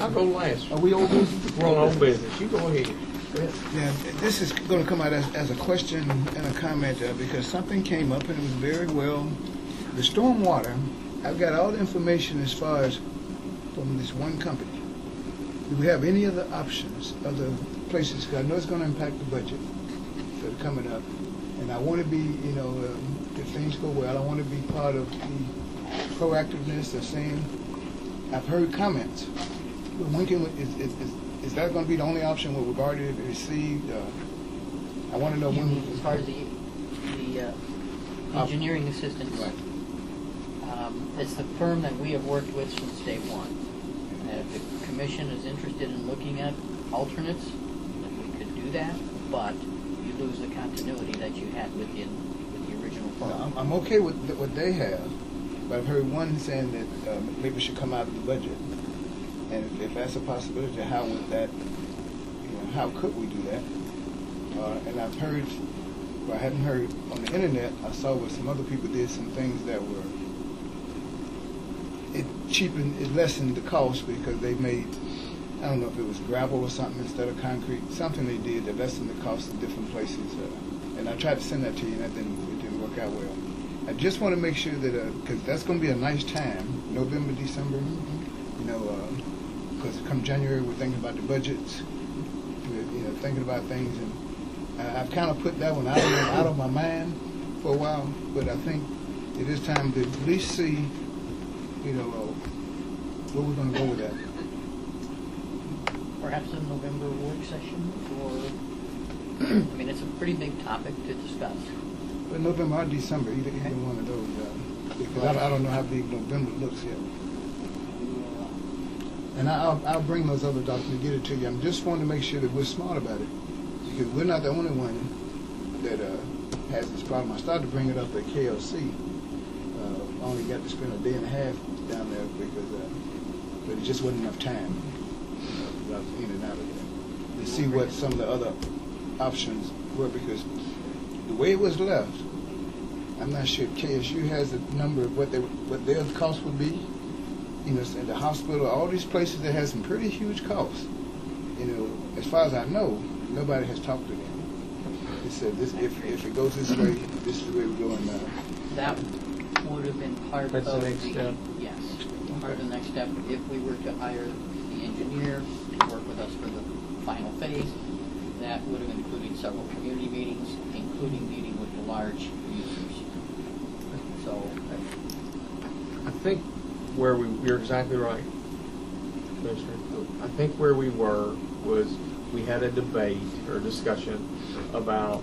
I'll go last. Are we old business? We're on old business. You go ahead. Yeah, this is going to come out as a question and a comment because something came up and it was very well. The stormwater, I've got all the information as far as from this one company. Do we have any other options, other places? Because I know it's going to impact the budget that are coming up. And I want to be, if things go well, I want to be part of the proactiveness of saying, I've heard comments. But when can is that going to be the only option we've already received? I want to know when. As far as the engineering assistance, Right. it's the firm that we have worked with since day one. And if the commission is interested in looking at alternates, then we could do that, but you lose the continuity that you had with the original firm. I'm okay with what they have, but I've heard one saying that maybe it should come out of the budget. And if that's a possibility, how would that, how could we do that? And I've heard, well, I hadn't heard on the internet, I saw where some other people did some things that were, it lessened the cost because they made, I don't know if it was gravel or something instead of concrete, something they did that lessened the cost of different places. And I tried to send that to you and it didn't work out well. I just want to make sure that, because that's going to be a nice time, November, December, because come January we're thinking about the budgets, we're thinking about things, and I've kind of put that one out of my mind for a while, but I think it is time to at least see, where we're going to go with that. Perhaps a November work session, or, I mean, it's a pretty big topic to discuss. But November or December, either one of those, because I don't know how big November looks yet. And I'll bring those other documents, get it to you. I just wanting to make sure that we're smart about it, because we're not the only one that has this problem. I started to bring it up at KLC. I only got to spend a day and a half down there because, but it just wasn't enough time. when I was in and out of there, to see what some of the other options were, because the way it was left, I'm not sure if KSU has a number of what their cost would be. You know, in the hospital, all these places that have some pretty huge costs. You know, as far as I know, nobody has talked to them. They said, this, if it goes this way, this is the way we're going now. That would have been part That's of the next step. Yes, part of the next step. If we were to hire the engineer to work with us for the final phase, that would have included several community meetings, including meeting with the large users. So, I think where you're exactly right, Commissioner. I think where we were was we had a debate or discussion about,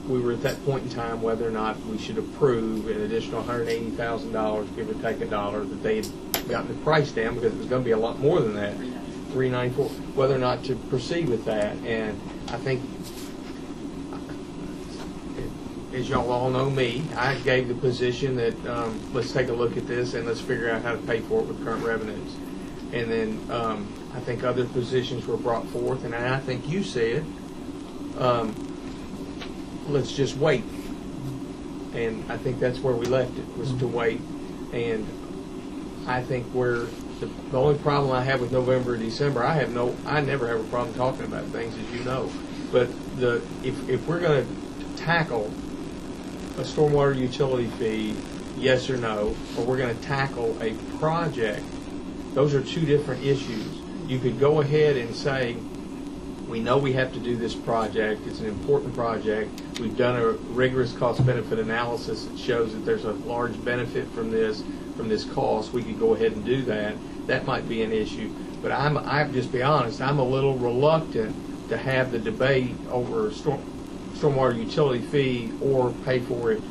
we were at that point in time whether or not we should approve an additional $180,000, give or take $1, that they had gotten the price down, because it was going to be a lot more than that, $394, whether or not to proceed with that. And I think, as y'all all know me, I gave the position that let's take a look at this and let's figure out how to pay for it with current revenues. And then I think other positions were brought forth, and I think you said, let's just wait. And I think that's where we left it, was to wait. And I think where the only problem I have with November and December, I never have a problem talking about things, as you know. But if we're going to tackle a stormwater utility fee, yes or no, or we're going to tackle a project, those are two different issues. You could go ahead and say, we know we have to do this project, it's an important project, we've done a rigorous cost-benefit analysis that shows that there's a large benefit from this cost, we could go ahead and do that. That might be an issue. But I'm just be honest, I'm a little reluctant to have the debate over stormwater utility fee or pay for it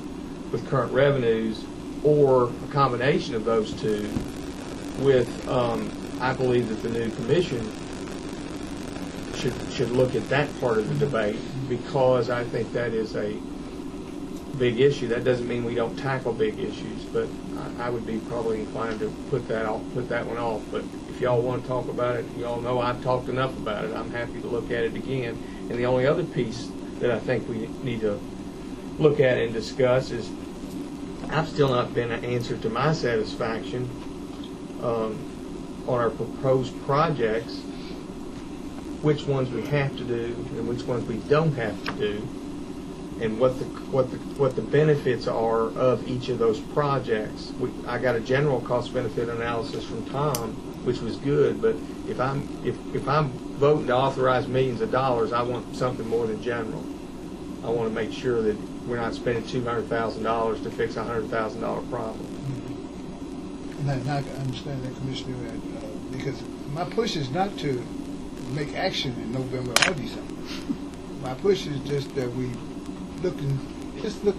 with current revenues, or a combination of those two, with I believe that the new commission should look at that part of the debate, because I think that is a big issue. That doesn't mean we don't tackle big issues, but I would be probably inclined to put that one off. But if y'all want to talk about it, y'all know I've talked enough about it. I'm happy to look at it again. And the only other piece that I think we need to look at and discuss is, I've still not been an answer to my satisfaction on our proposed projects, which ones we have to do and which ones we don't have to do, and what the benefits are of each of those projects. I got a general cost benefit analysis from Tom, which was good, but if I'm voting to authorize millions of dollars, I want something more than general. I want to make sure that we're not spending $200,000 to fix a $100,000 problem. And I understand that, Commissioner, because my push is not to make action in November or December. My push is just that we look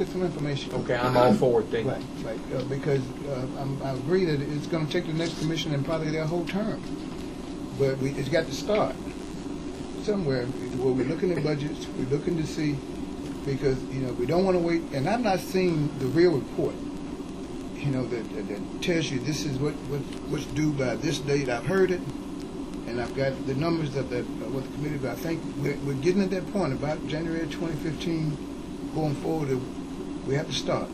at some information. Okay, I'm all for it then. Right, because I agree that it's going to take the next commission and probably their whole term. But it's got to start somewhere. Where we're looking at budgets, we're looking to see, because we don't want to wait. And I'm not seeing the real report, that tells you this is what's due by this date. I've heard it, and I've got the numbers that what the committee. But I think we're getting at that point about January 2015 going forward. We have to start.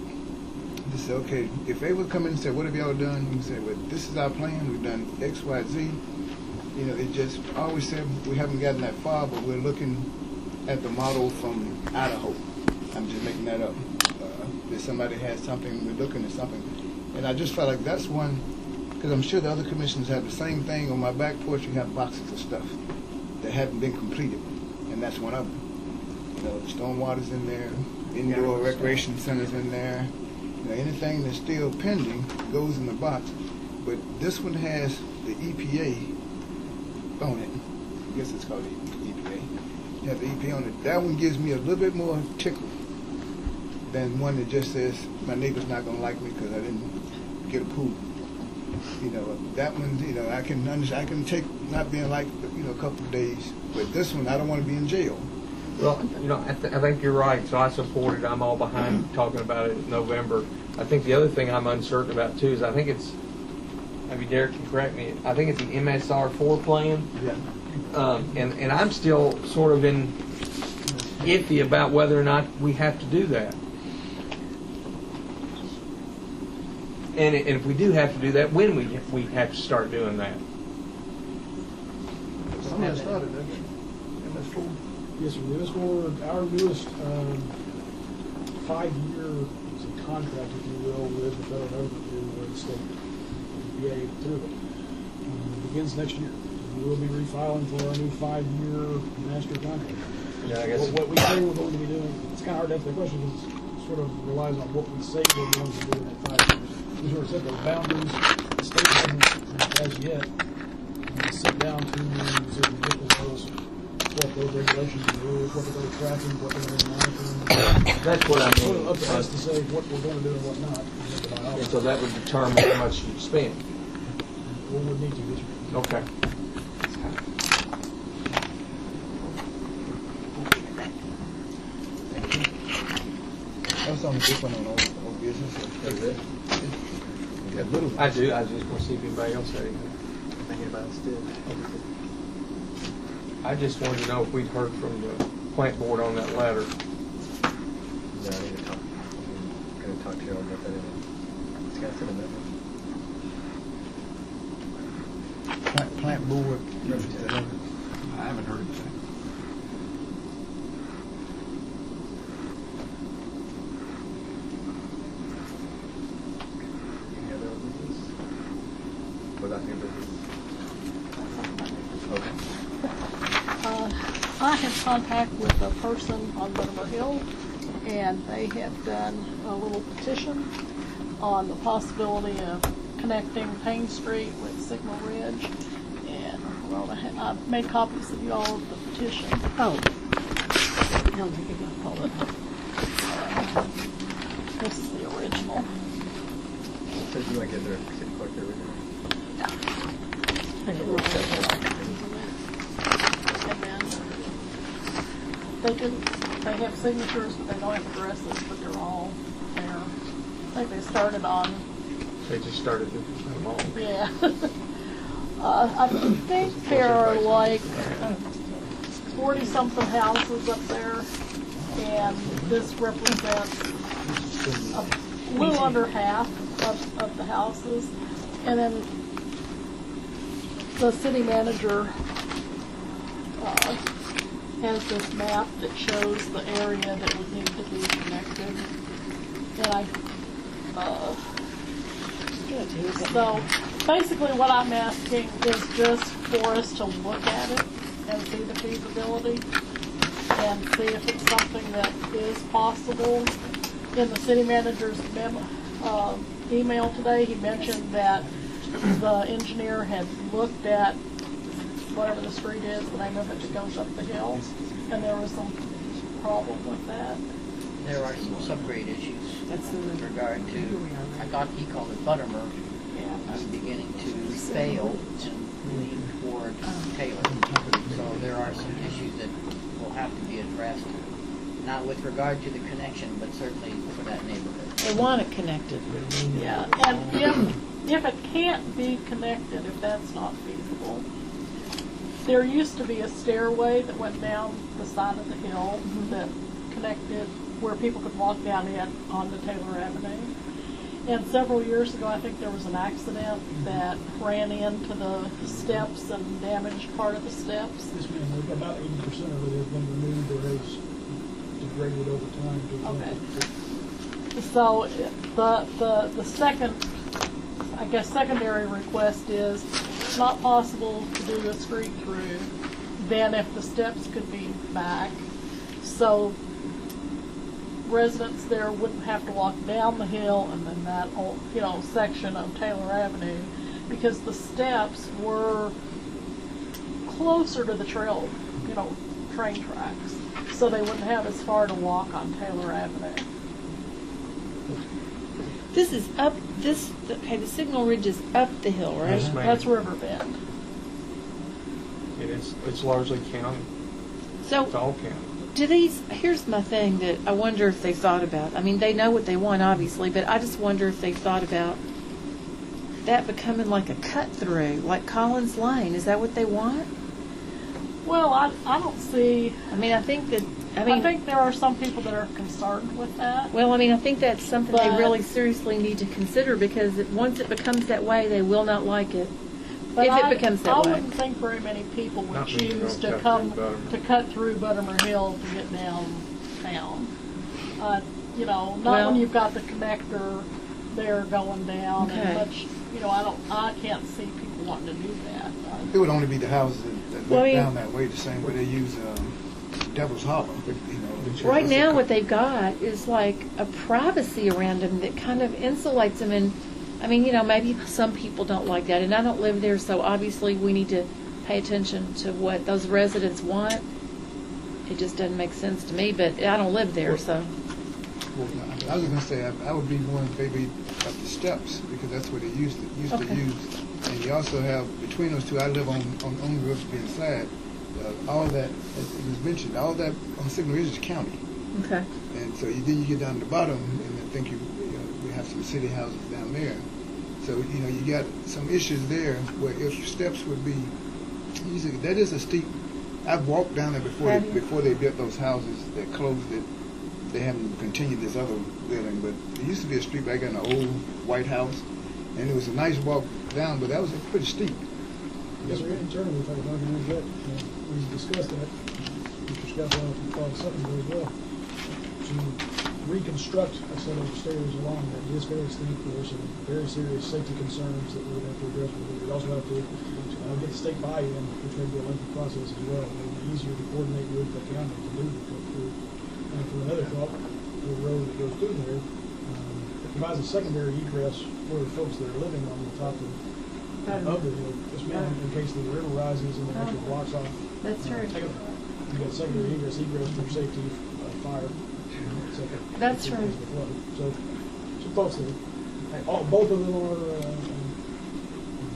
To say, okay, if they would come in and say, what have y'all done? You can say, well, this is our plan. We've done X, Y, Z. It just always said we haven't gotten that far, but we're looking at the model from Idaho. I'm just making that up. That somebody has something, we're looking at something. And I just felt like that's one, because I'm sure the other commissions have the same thing. On my back porch, you have boxes of stuff that haven't been completed, and that's one of them. The stormwater's in there, indoor recreation center's in there. Anything that's still pending goes in the box. But this one has the EPA on it. I guess it's called the EPA. You have the EPA on it. That one gives me a little bit more tickle than one that just says my neighbor's not going to like me because I didn't get a pool. That one, I can take not being liked, a couple of days. But this one, I don't want to be in jail. Well, I think you're right. So I support it. I'm all behind talking about it in November. I think the other thing I'm uncertain about too is I think it's maybe Derek can correct me, I think it's an MSR4 plan. Yeah. And I'm still sort of iffy about whether or not we have to do that. And if we do have to do that, when we have to start doing that. Somebody started, didn't it? MS4? Yes, sir. MS4, our newest 5-year contract, if you will, with the federal government through the state EPA through it. It begins next year. We will be refiling for our new 5-year master contract. Yeah, I guess. What we say we're going to be doing, it's kind of hard to answer the question because it sort of relies on what we say we're going to do in that 5 years. We sort of set those boundaries. The state hasn't, as yet, sit down to tell us what those regulations and rules, what they're going to be tracking, what they're going to be monitoring. That's what I It's mean. sort of up to us to say what we're going to do and what not. And so that would determine how much you spend. We would need to this year. Okay. That's something different on old business. That's it. You got little. I do. I was just going to see if anybody else had anything. Anybody else did? I just wanted to know if we'd heard from the plant board on that letter. No, I need to talk. I'm going to talk to you about that in it's got to send a memo. Plant board representative. I haven't heard anything. Any other business? What about new business? Okay. I had contact with a person on Buttermere Hill, and they have done a little petition on the possibility of connecting Payne Street with Signal Ridge. And I made copies of you all of the petition. Oh, no, maybe I'll pull it. This is the original. So you want to get their city clerk there with you? And then they have signatures, but they don't have addresses, but they're all there. I think they started on. They just started them all. Yeah. I think there are like 40-something houses up there, and this represents a little under half of the houses. And then the city manager has this map that shows the area that would need to be connected. And so basically what I'm asking is just for us to look at it and see the feasibility and see if it's something that is possible. In the city manager's email today, he mentioned that the engineer had looked at whatever the street is, the name of it that goes up the hill, and there was some problem with that. There are some subgrade issues. That's in regard to, I thought he called it Buttermere. Yeah. I'm beginning to fail and lean toward Taylor. So there are some issues that will have to be addressed, not with regard to the connection, but certainly for that neighborhood. They want it connected. Yeah, and if it can't be connected, if that's not feasible, there used to be a stairway that went down the side of the hill that connected where people could walk down it onto Taylor Avenue. And several years ago, I think there was an accident that ran into the steps and damaged part of the steps. Yes, ma'am. About 80% of it has been removed or has degraded over time. Okay. So the second, I guess, secondary request is it's not possible to do a street through. Then if the steps could be back, so residents there wouldn't have to walk down the hill and then that whole, section of Taylor Avenue, because the steps were closer to the trail, train tracks, so they wouldn't have as far to walk on Taylor Avenue. This is up, okay, the Signal Ridge is up the hill, right? Yes, ma'am. That's Riverbend. And it's largely county. So It's all county. here's my thing that I wonder if they thought about. I mean, they know what they want, obviously, but I just wonder if they thought about that becoming like a cut through, like Collins Lane. Is that what they want? Well, I don't see. I mean, I think there are some people that are concerned with that. Well, I mean, I think that's something they But- really seriously need to consider, because once it becomes that way, they will not like it. But If it becomes that I way. wouldn't think very many people would Not many choose don't to cut come through Buttermere. to cut through Buttermere Hill to get downtown. You know, not Well- when you've got the connector there going down, Okay. and much. You know, I can't see people wanting to do that. It would only be the houses that Well, look you- down that way, the same way they use Devil's Hollow. You know, Right it's now, a- what they've got is like a privacy around them that kind of insulates them. And I mean, you know, maybe some people don't like that, and I don't live there, so obviously we need to pay attention to what those residents want. It just doesn't make sense to me, but I don't live there, so. I was going to say I would be more in favor of the steps, because that's what they used to Okay. use. And you also have, between those two, I live on Rivers being sad. All that, as it was mentioned, all that on Signal Ridge is county. Okay. And so then you get down to the bottom, and I think we have some city houses down there. So, you know, you got some issues there where if steps would be, usually, that is a steep, I've walked down there before they built those houses that closed it. They haven't continued this other building, but there used to be a street back in the old White House, and it was a nice walk down, but that was pretty steep. Yes, sir. Internally, if I can argue that, we discussed that. Mr. Scott thought something as well. To reconstruct a set of stairs along that is very steep. There are some very serious safety concerns that we would have to address. We'd also have to get state buy-in, which may be a lengthy process as well. It may be easier to coordinate with the county to do the cut through. And for another thought, the road that goes through there, it provides a secondary egress for the folks that are living on the top of the hill, just in case the river rises and it actually blocks off. That's true. You got secondary egress for safety, fire. That's true. So, some thoughts there. Both of them are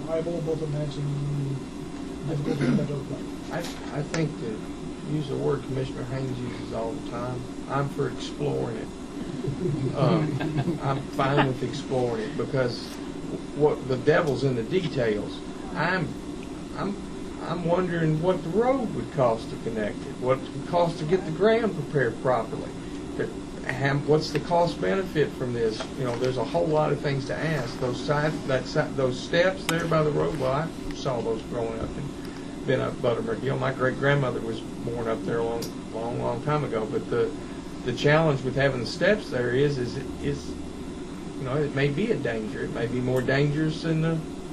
viable. Both of them have some difficulties in that other place. I think to use the word Commissioner Haynes uses all the time, I'm for exploring it. I'm fine with exploring it, because what the devil's in the details. I'm wondering what the road would cost to connect it, what it would cost to get the ground prepared properly. What's the cost benefit from this? You know, there's a whole lot of things to ask. Those steps there by the road. Well, I saw those growing up and been up Buttermere Hill. My great grandmother was born up there a long time ago. But the challenge with having the steps there is you know, it may be a danger. It may be more dangerous than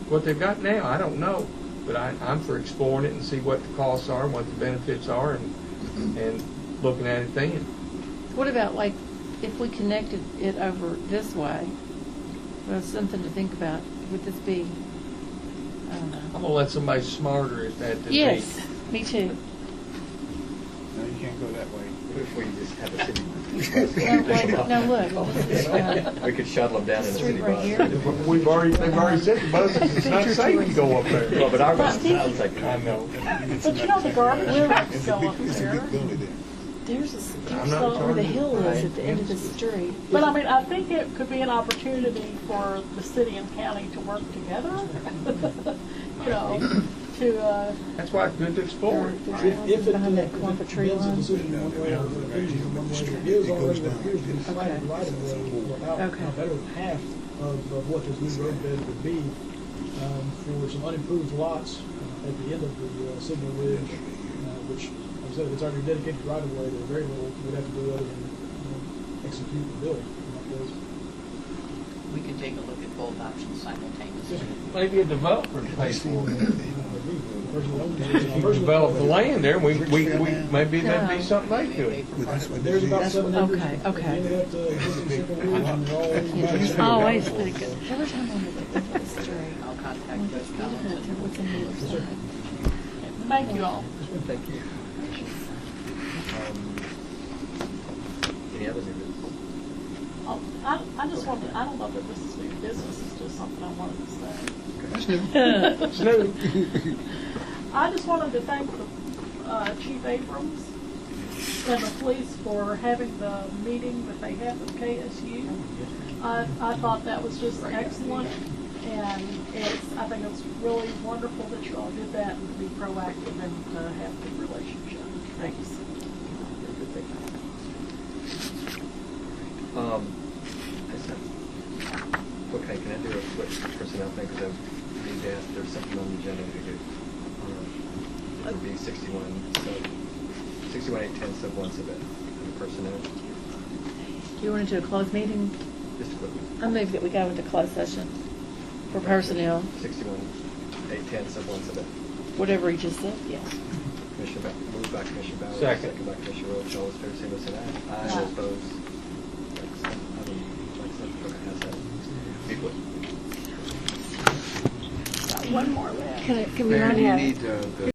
what they've got now. I don't know, but I'm for exploring it and see what the costs are and what the benefits are, and looking at it then. What about, like, if we connected it over this way? Well, something to think about. Would this be, I don't know. I'm going to let somebody smarter at that than Yes, me too. No, you can't go that way. What if we just have a city No, look, this is, we could shuttle them down in a street city right bus. here. They've already said the buses, it's not safe to go up there. Well, but our bus sounds like I know. But you know, the garbage trucks go up there. There's I'm not where the charging hill for is it. at the end of the street. But I mean, I think it could be an opportunity for the city and county to work together. You know, to. That's why it's good to explore it. If it behind that clump of tree bends a line. decision one way or the opinion one way, it is already what appears to be slightly right of way, about better than half of what this new road bed would be for some unimproved lots at the end of the Signal Ridge, which, like I said, if it's already dedicated right of way, there's very little we'd have to do other than execute the building. We could take a look at both options simultaneously. Maybe a developer pays for it. If you Person develop the land there, we maybe that'd be something they could. There's about 7 acres. Okay, okay. At the end of that existing Signal Ridge, and they're all Always pretty good. Every time I'm at the street, I'll contact Chris Collins. what's on the other side? Thank you all. Thank you. Any other new business? I just wanted, I don't know that this is new business, it's just something I wanted to say. It's new. I just wanted to thank Chief Abrams and the police for having the meeting that they had with KSU. I thought that was just excellent. And I think it's really wonderful that you all did that and to be proactive and to have a good relationship. Thanks. Okay, can I do a quick personnel thing? Because I need to ask, there's something on the agenda to do. It would be 61, 810, sub 1 sub F, under personnel. Do you want to do a closed meeting? Just a quick one. I move that we go into closed session for personnel. 61, 810, sub 1 sub F. Whatever you just said, yes. Commissioner moved by Commissioner Bowers, Second. second by Commissioner Roach. All those in favor, say by saying aye. Aye. All opposed? Okay, how's that? Be quick. Got one more left. Can we run And you out? need the